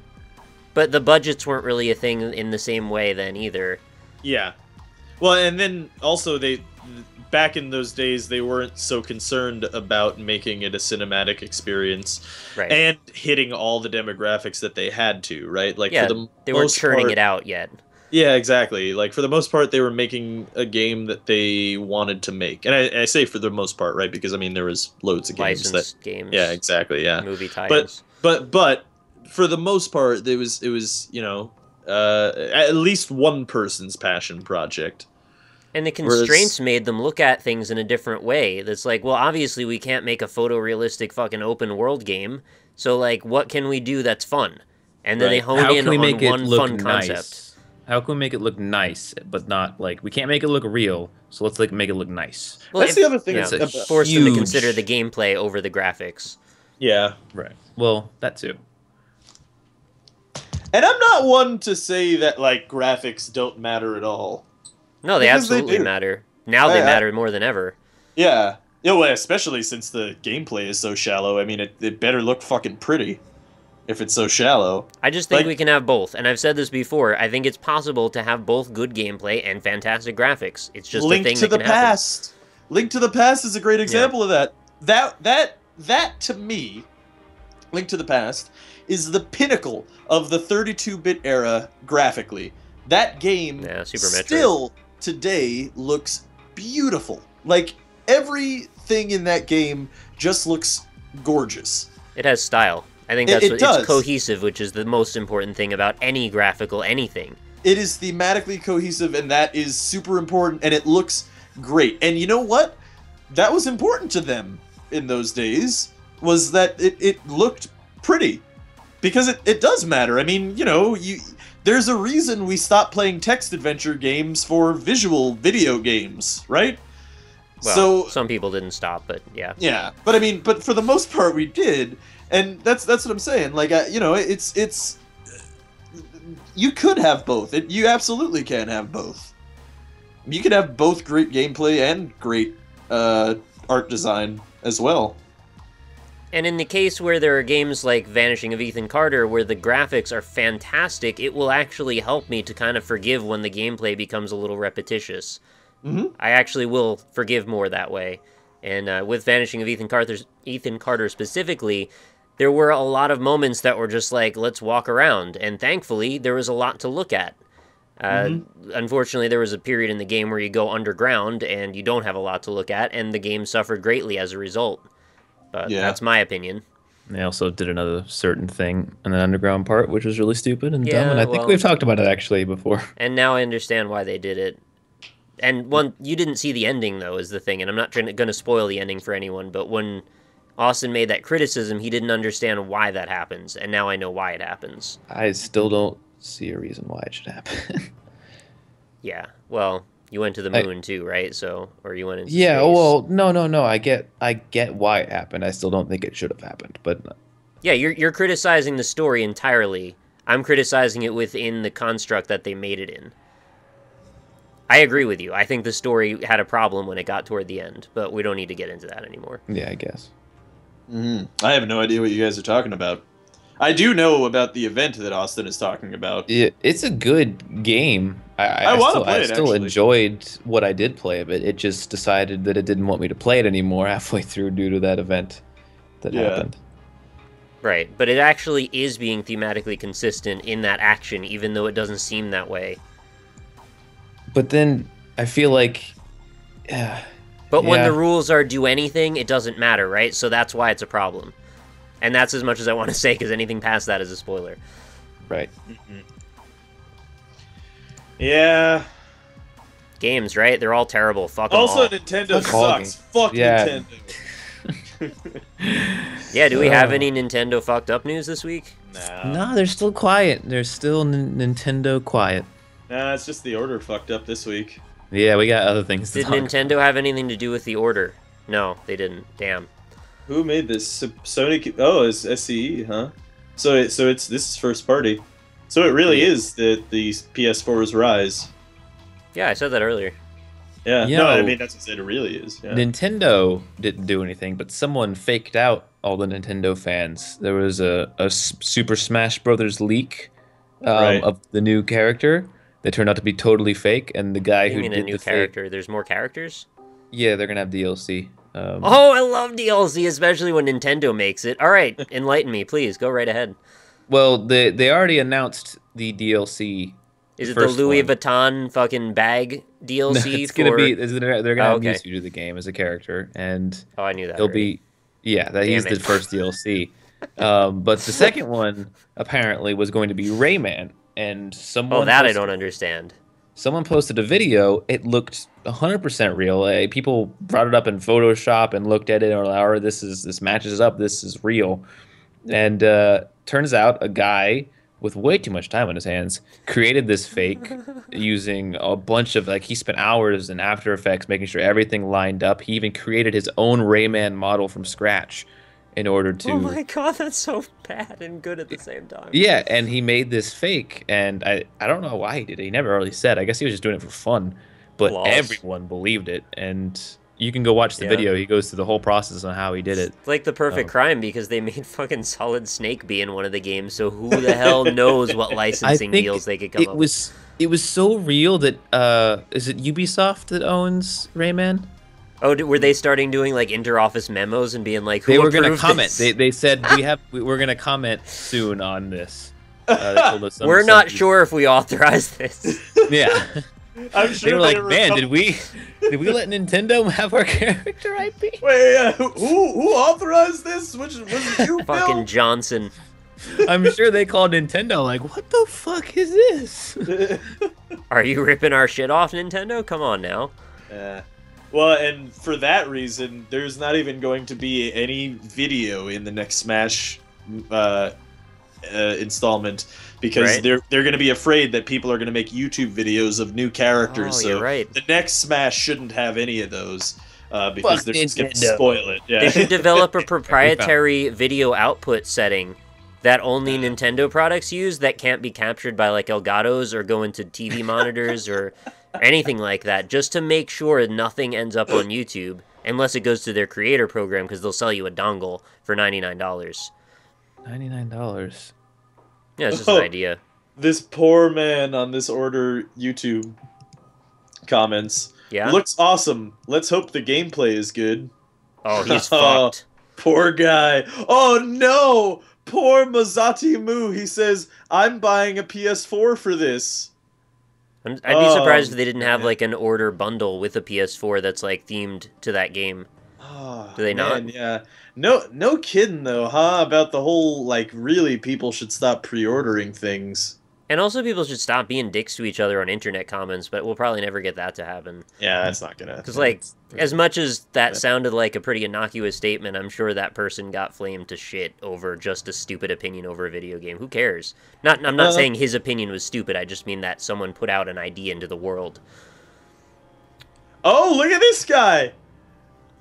But the budgets weren't really a thing in the same way then either. Yeah. Well, and then also back in those days, they weren't so concerned about making it a cinematic experience, right, and hitting all the demographics that they had to, right? Like, yeah, for the they weren't churning it out yet. Yeah, exactly. Like, for the most part, they were making a game that they wanted to make. And I say for the most part, right? Because, I mean, there was loads of games that... Licensed games. Yeah, exactly, yeah. Movie But, tie-ins. but, for the most part, it was, at least one person's passion project. And the Whereas, constraints made them look at things in a different way. That's like, well, obviously we can't make a photorealistic fucking open world game. So, like, what can we do that's fun? And then they right. hone How in can we on make it one look fun concept. nice? How can we make it look nice, but not like we can't make it look real? So let's like make it look nice. Well, That's the other thing. Yeah, It's force them to huge- consider the gameplay over the graphics. Yeah. Right. Well, that too. And I'm not one to say that, like, graphics don't matter at all. No, they Because they absolutely do. matter. Now they matter more than ever. Yeah. Well, especially since the gameplay is so shallow. I mean, it better look fucking pretty if it's so shallow. I just think Like- we can have both. And I've said this before. I think it's possible to have both good gameplay and fantastic graphics. It's just Link a thing to that the can happen. Past. Link to the Past is a great example of that. That to me, Link to the Past is the pinnacle of the 32-bit era graphically. That game Yeah, Super Metroid. still today looks beautiful. Like, everything in that game just looks gorgeous. It has style. I think It- that's it what does. it's cohesive, which is the most important thing about any graphical anything. It is thematically cohesive, and that is super important, and it looks great. And you know what? That was important to them in those days, was that it looked pretty. Because it does matter. I mean, there's a reason we stopped playing text adventure games for visual video games, right? Well, So some people didn't stop, but yeah. yeah, but I mean, but for the most part we did, and that's what I'm saying. Like, it's you could have both. You absolutely can have both. You can have both great gameplay and great art design as well. And in the case where there are games like Vanishing of Ethan Carter, where the graphics are fantastic, it will actually help me to kind of forgive when the gameplay becomes a little repetitious. Mm-hmm. I actually will forgive more that way. And with Vanishing of Ethan Carter specifically, there were a lot of moments that were just like, let's walk around. And thankfully, there was a lot to look at. Unfortunately, there was a period in the game where you go underground and you don't have a lot to look at, and the game suffered greatly as a result. But that's my opinion. They also did another certain thing in the underground part, which was really stupid and Yeah, dumb, and I think well- we've talked about it actually before. And now I understand why they did it. And you didn't see the ending, though, is the thing, and I'm not going to spoil the ending for anyone, but when Austin made that criticism, he didn't understand why that happens, and now I know why it happens. I still don't see a reason why it should happen. Yeah, well, you went to the moon too, right? So, or you went into Yeah, space. well, no. I get why it happened. I still don't think it should have happened, but Yeah, you're criticizing the story entirely. I'm criticizing it within the construct that they made it in. I agree with you. I think the story had a problem when it got toward the end, but we don't need to get into that anymore. yeah, I guess. I have no idea what you guys are talking about. I do know about the event that Austin is talking about. It's a good game. I wanna play I it, still actually. enjoyed what I did play of it. It just decided that it didn't want me to play it anymore halfway through due to that event that happened. Right, but it actually is being thematically consistent in that action, even though it doesn't seem that way. But then I feel like, But when Yeah. the rules are do anything, it doesn't matter, right? So that's why it's a problem. And that's as much as I want to say, because anything past that is a spoiler. right. Yeah. Games, right? They're all terrible. Fuck 'em Also, all. Nintendo Fuck all sucks. games. Fuck Yeah. Nintendo. Yeah, do we have any Nintendo fucked up news this week? No, they're still quiet. They're still Nintendo quiet. Nah, it's just the order fucked up this week. Yeah, we got other things to Did talk Nintendo have anything to do with the order? No, they didn't. Damn. Who made this? Sony? Oh, it's SCE, huh? So this is first party. So it really is the PS4's rise. Yeah, I said that earlier. Yeah. Yo. No, I mean that's what it really is. Yeah. Nintendo didn't do anything, but someone faked out all the Nintendo fans. There was a Super Smash Brothers leak Right. of the new character that turned out to be totally fake, and the guy You who mean did a new the fake- character? There's more characters? yeah, they're gonna have DLC. Oh, I love DLC, especially when Nintendo makes it. All right, enlighten me, please. Go right ahead. Well, they already announced the DLC Is it the Louis Vuitton fucking bag DLC? No, it's gonna be. They're gonna have okay. Mewtwo do the game as a character, and I knew that. He'll already. be, that he's the first DLC. But the second one apparently was going to be Rayman, and someone. Oh, that I don't understand. Someone posted a video. It looked 100% real. People brought it up in Photoshop and looked at it and were like, "Oh, this matches up. This is real." And turns out a guy with way too much time on his hands created this fake using a bunch of he spent hours in After Effects making sure everything lined up. He even created his own Rayman model from scratch in order to. Oh my god, that's so bad and good at the same time. Yeah, and he made this fake, and I don't know why he did it. He never really said. I guess he was just doing it for fun, but everyone believed it, and you can go watch the video. He goes through the whole process on how he did it. It's like the perfect crime because they made fucking Solid Snake be in one of the games, so who the hell knows what licensing deals they could come up with. It was so real that is it Ubisoft that owns Rayman? Oh, were they starting doing inter-office memos and being like, "Who they were going to comment"? They said we're going to comment soon on this. They told us we're not sure if we authorize this. Yeah, I'm sure they were like, "Man, did we let Nintendo have our character IP?" Wait, who authorized this? Which was it you, Fucking Bill? Johnson. I'm sure they called Nintendo like, "What the fuck is this? Are you ripping our shit off, Nintendo? Come on now." Yeah. Well, and for that reason, there's not even going to be any video in the next Smash installment because they're going to be afraid that people are going to make YouTube videos of new characters. Oh, so you're right. The next Smash shouldn't have any of those because they're just going to spoil it. Yeah. They should develop a proprietary video output setting that only Nintendo products use that can't be captured by Elgato's or go into TV monitors or anything like that, just to make sure nothing ends up on YouTube unless it goes to their creator program because they'll sell you a dongle for $99. $99. Yeah, it's just an idea. This poor man on this order YouTube comments. Yeah? Looks awesome. Let's hope the gameplay is good. Oh, he's fucked. Poor guy. Oh no! Poor Mazati Mu. He says, I'm buying a PS4 for this. I'd be surprised if they didn't have an order bundle with a PS4 that's themed to that game. Oh, do they not? Yeah. No kidding though, huh? About the whole really people should stop pre-ordering things. And also people should stop being dicks to each other on internet comments, but we'll probably never get that to happen. Yeah, that's not gonna. Because as much as that sounded like a pretty innocuous statement, I'm sure that person got flamed to shit over just a stupid opinion over a video game. Who cares? I'm not saying his opinion was stupid. I just mean that someone put out an idea into the world. Oh, look at this guy!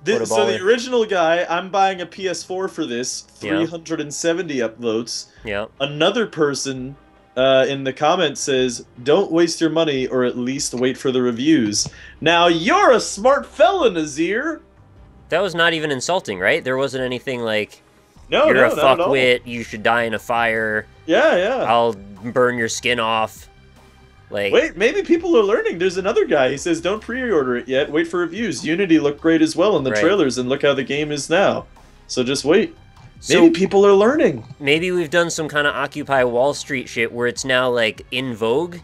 So the original guy, I'm buying a PS4 for this. 370 upvotes. Yeah. Another person in the comments says, don't waste your money or at least wait for the reviews. Now, you're a smart fella, Nazir! That was not even insulting, right? There wasn't anything like, no, you're a not fuckwit, you should die in a fire. Yeah. I'll burn your skin off. Wait, maybe people are learning. There's another guy. He says, don't pre-order it yet. Wait for reviews. Unity looked great as well in the trailers, and look how the game is now. So just wait. Maybe people are learning. Maybe we've done some kind of Occupy Wall Street shit where it's now, in vogue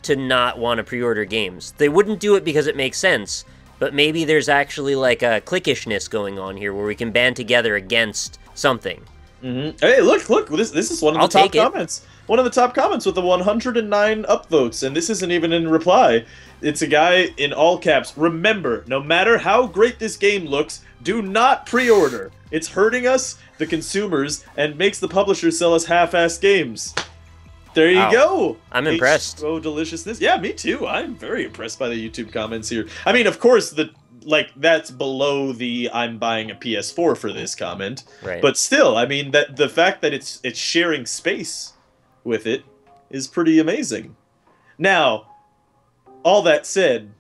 to not want to pre-order games. They wouldn't do it because it makes sense, but maybe there's actually, a cliquishness going on here where we can band together against something. Mm-hmm. Hey, look, this is one of the top comments. One of the top comments with the 109 upvotes, and this isn't even in reply. It's a guy in all caps. Remember, no matter how great this game looks, do not pre-order. It's hurting us, the consumers, and makes the publishers sell us half-assed games. There you go. I'm impressed. Oh, deliciousness. Yeah, me too. I'm very impressed by the YouTube comments here. I mean, of course, that's below the I'm buying a PS4 for this comment. Right. But still, I mean, that the fact that it's sharing space with it is pretty amazing. Now, all that said,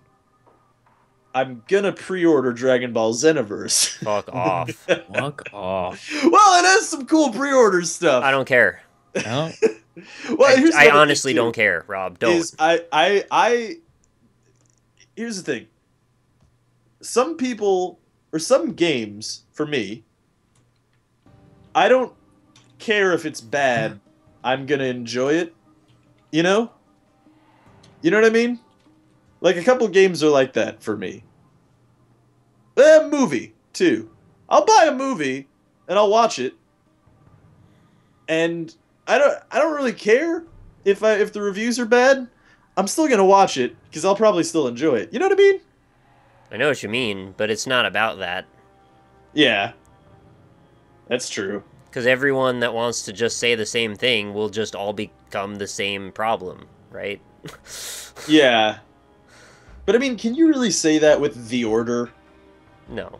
I'm gonna pre-order Dragon Ball Xenoverse. Fuck off. Fuck off. Well, it has some cool pre-order stuff. I don't care. No. Well, I honestly don't care, Rob. Don't. Here's the thing. Some people, or some games, for me, I don't care if it's bad. I'm gonna enjoy it. You know? You know what I mean? Like, a couple games are like that for me. Movie, too. I'll buy a movie, and I'll watch it, and I don't really care if the reviews are bad. I'm still gonna watch it, because I'll probably still enjoy it. You know what I mean? I know what you mean, but it's not about that. Yeah. That's true. Because everyone that wants to just say the same thing will just all become the same problem, right? Yeah. But I mean, can you really say that with The Order? No.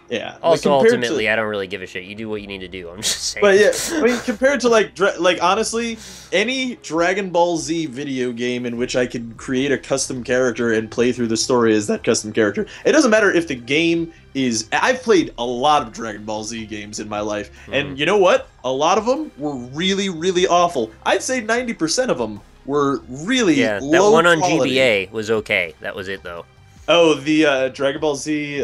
Yeah. Also, ultimately, I don't really give a shit. You do what you need to do. I'm just saying. But yeah, I mean, compared to like honestly, any Dragon Ball Z video game in which I could create a custom character and play through the story as that custom character, it doesn't matter if the game is. I've played a lot of Dragon Ball Z games in my life, and you know what? A lot of them were really, really awful. I'd say 90% of them were really low that one on quality. GBA was okay. That was it though. Oh, the Dragon Ball Z.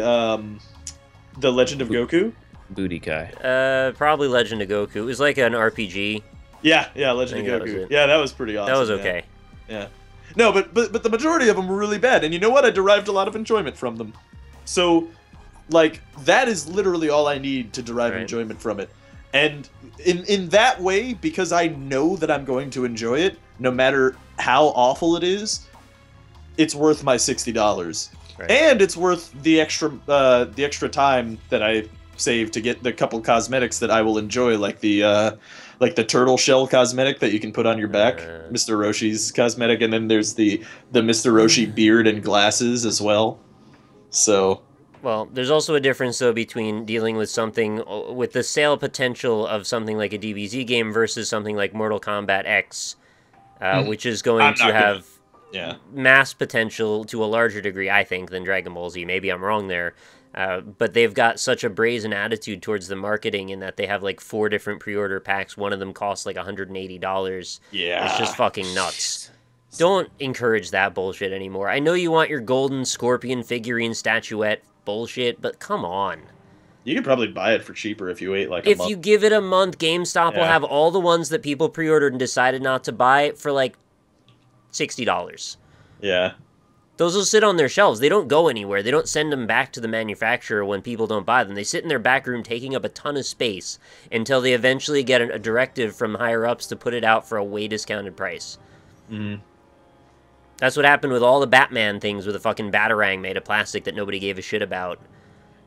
The Legend of Goku? Booty Kai. Probably Legend of Goku. It was like an RPG. Yeah, Legend of Goku. Yeah, that was pretty awesome. That was okay. Yeah. No, but the majority of them were really bad, and you know what? I derived a lot of enjoyment from them. So, like, that is literally all I need to derive enjoyment from it. And in that way, because I know that I'm going to enjoy it, no matter how awful it is, it's worth my $60. Right. And it's worth the extra time that I save to get the couple cosmetics that I will enjoy, like the turtle shell cosmetic that you can put on your back, Mr. Roshi's cosmetic, and then there's the Mr. Roshi beard and glasses as well. So, well, there's also a difference though between dealing with something with the sale potential of something like a DBZ game versus something like Mortal Kombat X, which is going to have mass potential to a larger degree, I think, than Dragon Ball Z. Maybe I'm wrong there. But they've got such a brazen attitude towards the marketing in that they have like 4 different pre-order packs. One of them costs like $180. Yeah. It's just fucking nuts. Don't encourage that bullshit anymore. I know you want your golden scorpion figurine statuette bullshit, but come on. You could probably buy it for cheaper if you wait like a month. If you give it a month, GameStop will have all the ones that people pre-ordered and decided not to buy for like $60. Yeah. Those will sit on their shelves. They don't go anywhere. They don't send them back to the manufacturer when people don't buy them. They sit in their back room taking up a ton of space until they eventually get a directive from higher-ups to put it out for a way discounted price. Mm-hmm. That's what happened with all the Batman things with a fucking Batarang made of plastic that nobody gave a shit about.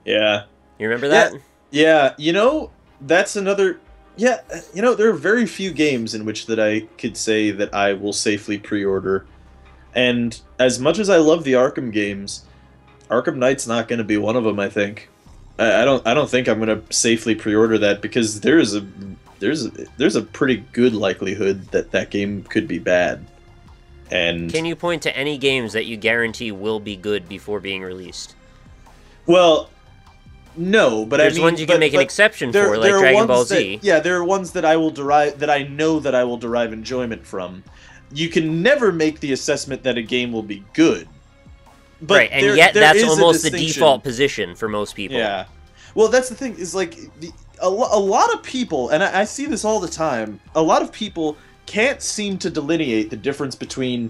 Yeah. You remember that? Yeah. You know, that's another... Yeah, you know, there are very few games in which that I could say that I will safely pre-order. And as much as I love the Arkham games, Arkham Knight's not going to be one of them, I think. I don't think I'm going to safely pre-order that because there's a pretty good likelihood that that game could be bad. And can you point to any games that you guarantee will be good before being released? Well, no, but there's ones you can make an exception for, like Dragon Ball Z. There are ones that I know that I will derive enjoyment from. You can never make the assessment that a game will be good. But right, and yet that's almost the default position for most people. Yeah. Well, that's the thing, is like, a lot of people, and I see this all the time, a lot of people can't seem to delineate the difference between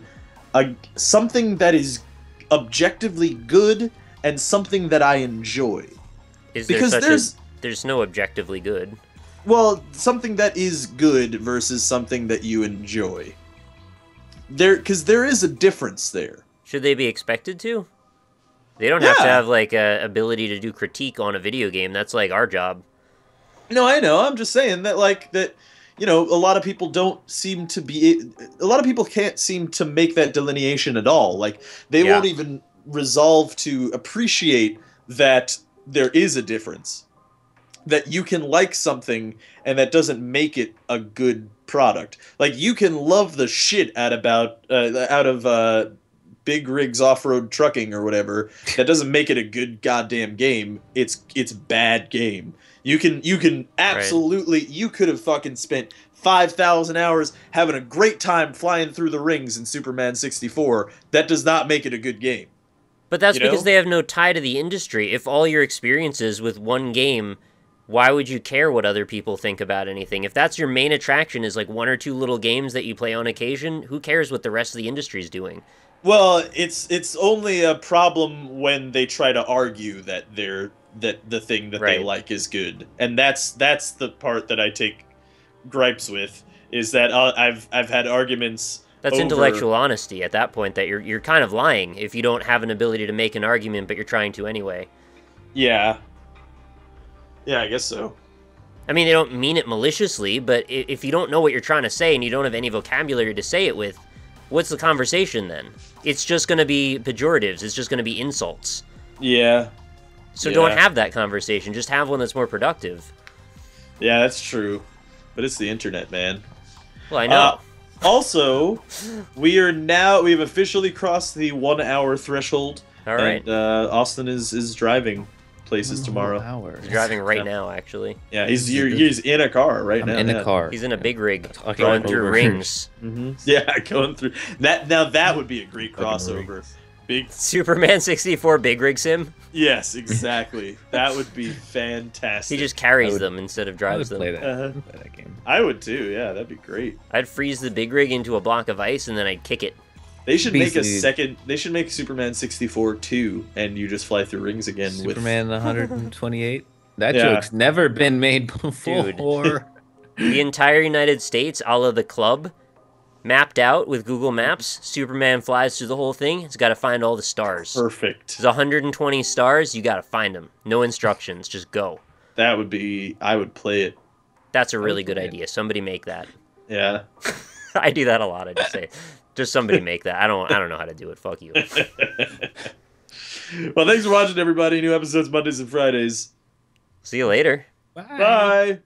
something that is objectively good and something that I enjoy. There's no objectively good. Well, something that is good versus something that you enjoy. Because there is a difference there. Should they be expected to? They don't have to have, like, a ability to do critique on a video game. That's, like, our job. No, I know. I'm just saying that, you know, a lot of people don't seem to be... A lot of people can't seem to make that delineation at all. Like, they won't even resolve to appreciate that there is a difference. That you can like something, and that doesn't make it a good product. Like, you can love the shit out of Big Rigs Off-Road Trucking or whatever. That doesn't make it a good goddamn game. It's bad game. You can absolutely... Right. You could have fucking spent 5,000 hours having a great time flying through the rings in Superman 64. That does not make it a good game. But that's because they have no tie to the industry. If all your experiences with one game why would you care what other people think about anything? If that's your main attraction is like 1 or 2 little games that you play on occasion, who cares what the rest of the industry is doing? Well, it's only a problem when they try to argue that the thing that they like is good, and that's the part that I take gripes with. Is that I've had arguments. That's intellectual honesty at that point. That you're kind of lying if you don't have an ability to make an argument, but you're trying to anyway. Yeah. Yeah, I guess so. I mean, they don't mean it maliciously, but if you don't know what you're trying to say and you don't have any vocabulary to say it with, what's the conversation then? It's just going to be pejoratives. It's just going to be insults. Yeah. So don't have that conversation. Just have one that's more productive. Yeah, that's true. But it's the internet, man. Well, I know. Also, we've officially crossed the 1 hour threshold. All right. And Austin is driving places tomorrow. He's driving right now, actually. Yeah, he's in a car right now. In a car. He's in a big rig going through rings. Mm-hmm. Yeah, going through that. Now that would be a great crossover. Big Superman 64 big rig sim. Yes, exactly. That would be fantastic. He just carries them instead of drives them. Play that game. I would too. Yeah, that'd be great. I'd freeze the big rig into a block of ice and then I'd kick it. They should make a second. They should make Superman 64 2, and you just fly through rings again. Superman 128. That joke's never been made before. Dude. The entire United States, a la The Club, mapped out with Google Maps. Superman flies through the whole thing. He's got to find all the stars. Perfect. There's 120 stars. You got to find them. No instructions. Just go. That would be. I would play it. That's a really good idea. Somebody make that. Yeah. I do that a lot. I just say, just somebody make that. I don't know how to do it. Fuck you. Well, thanks for watching, everybody. New episodes Mondays and Fridays. See you later. Bye.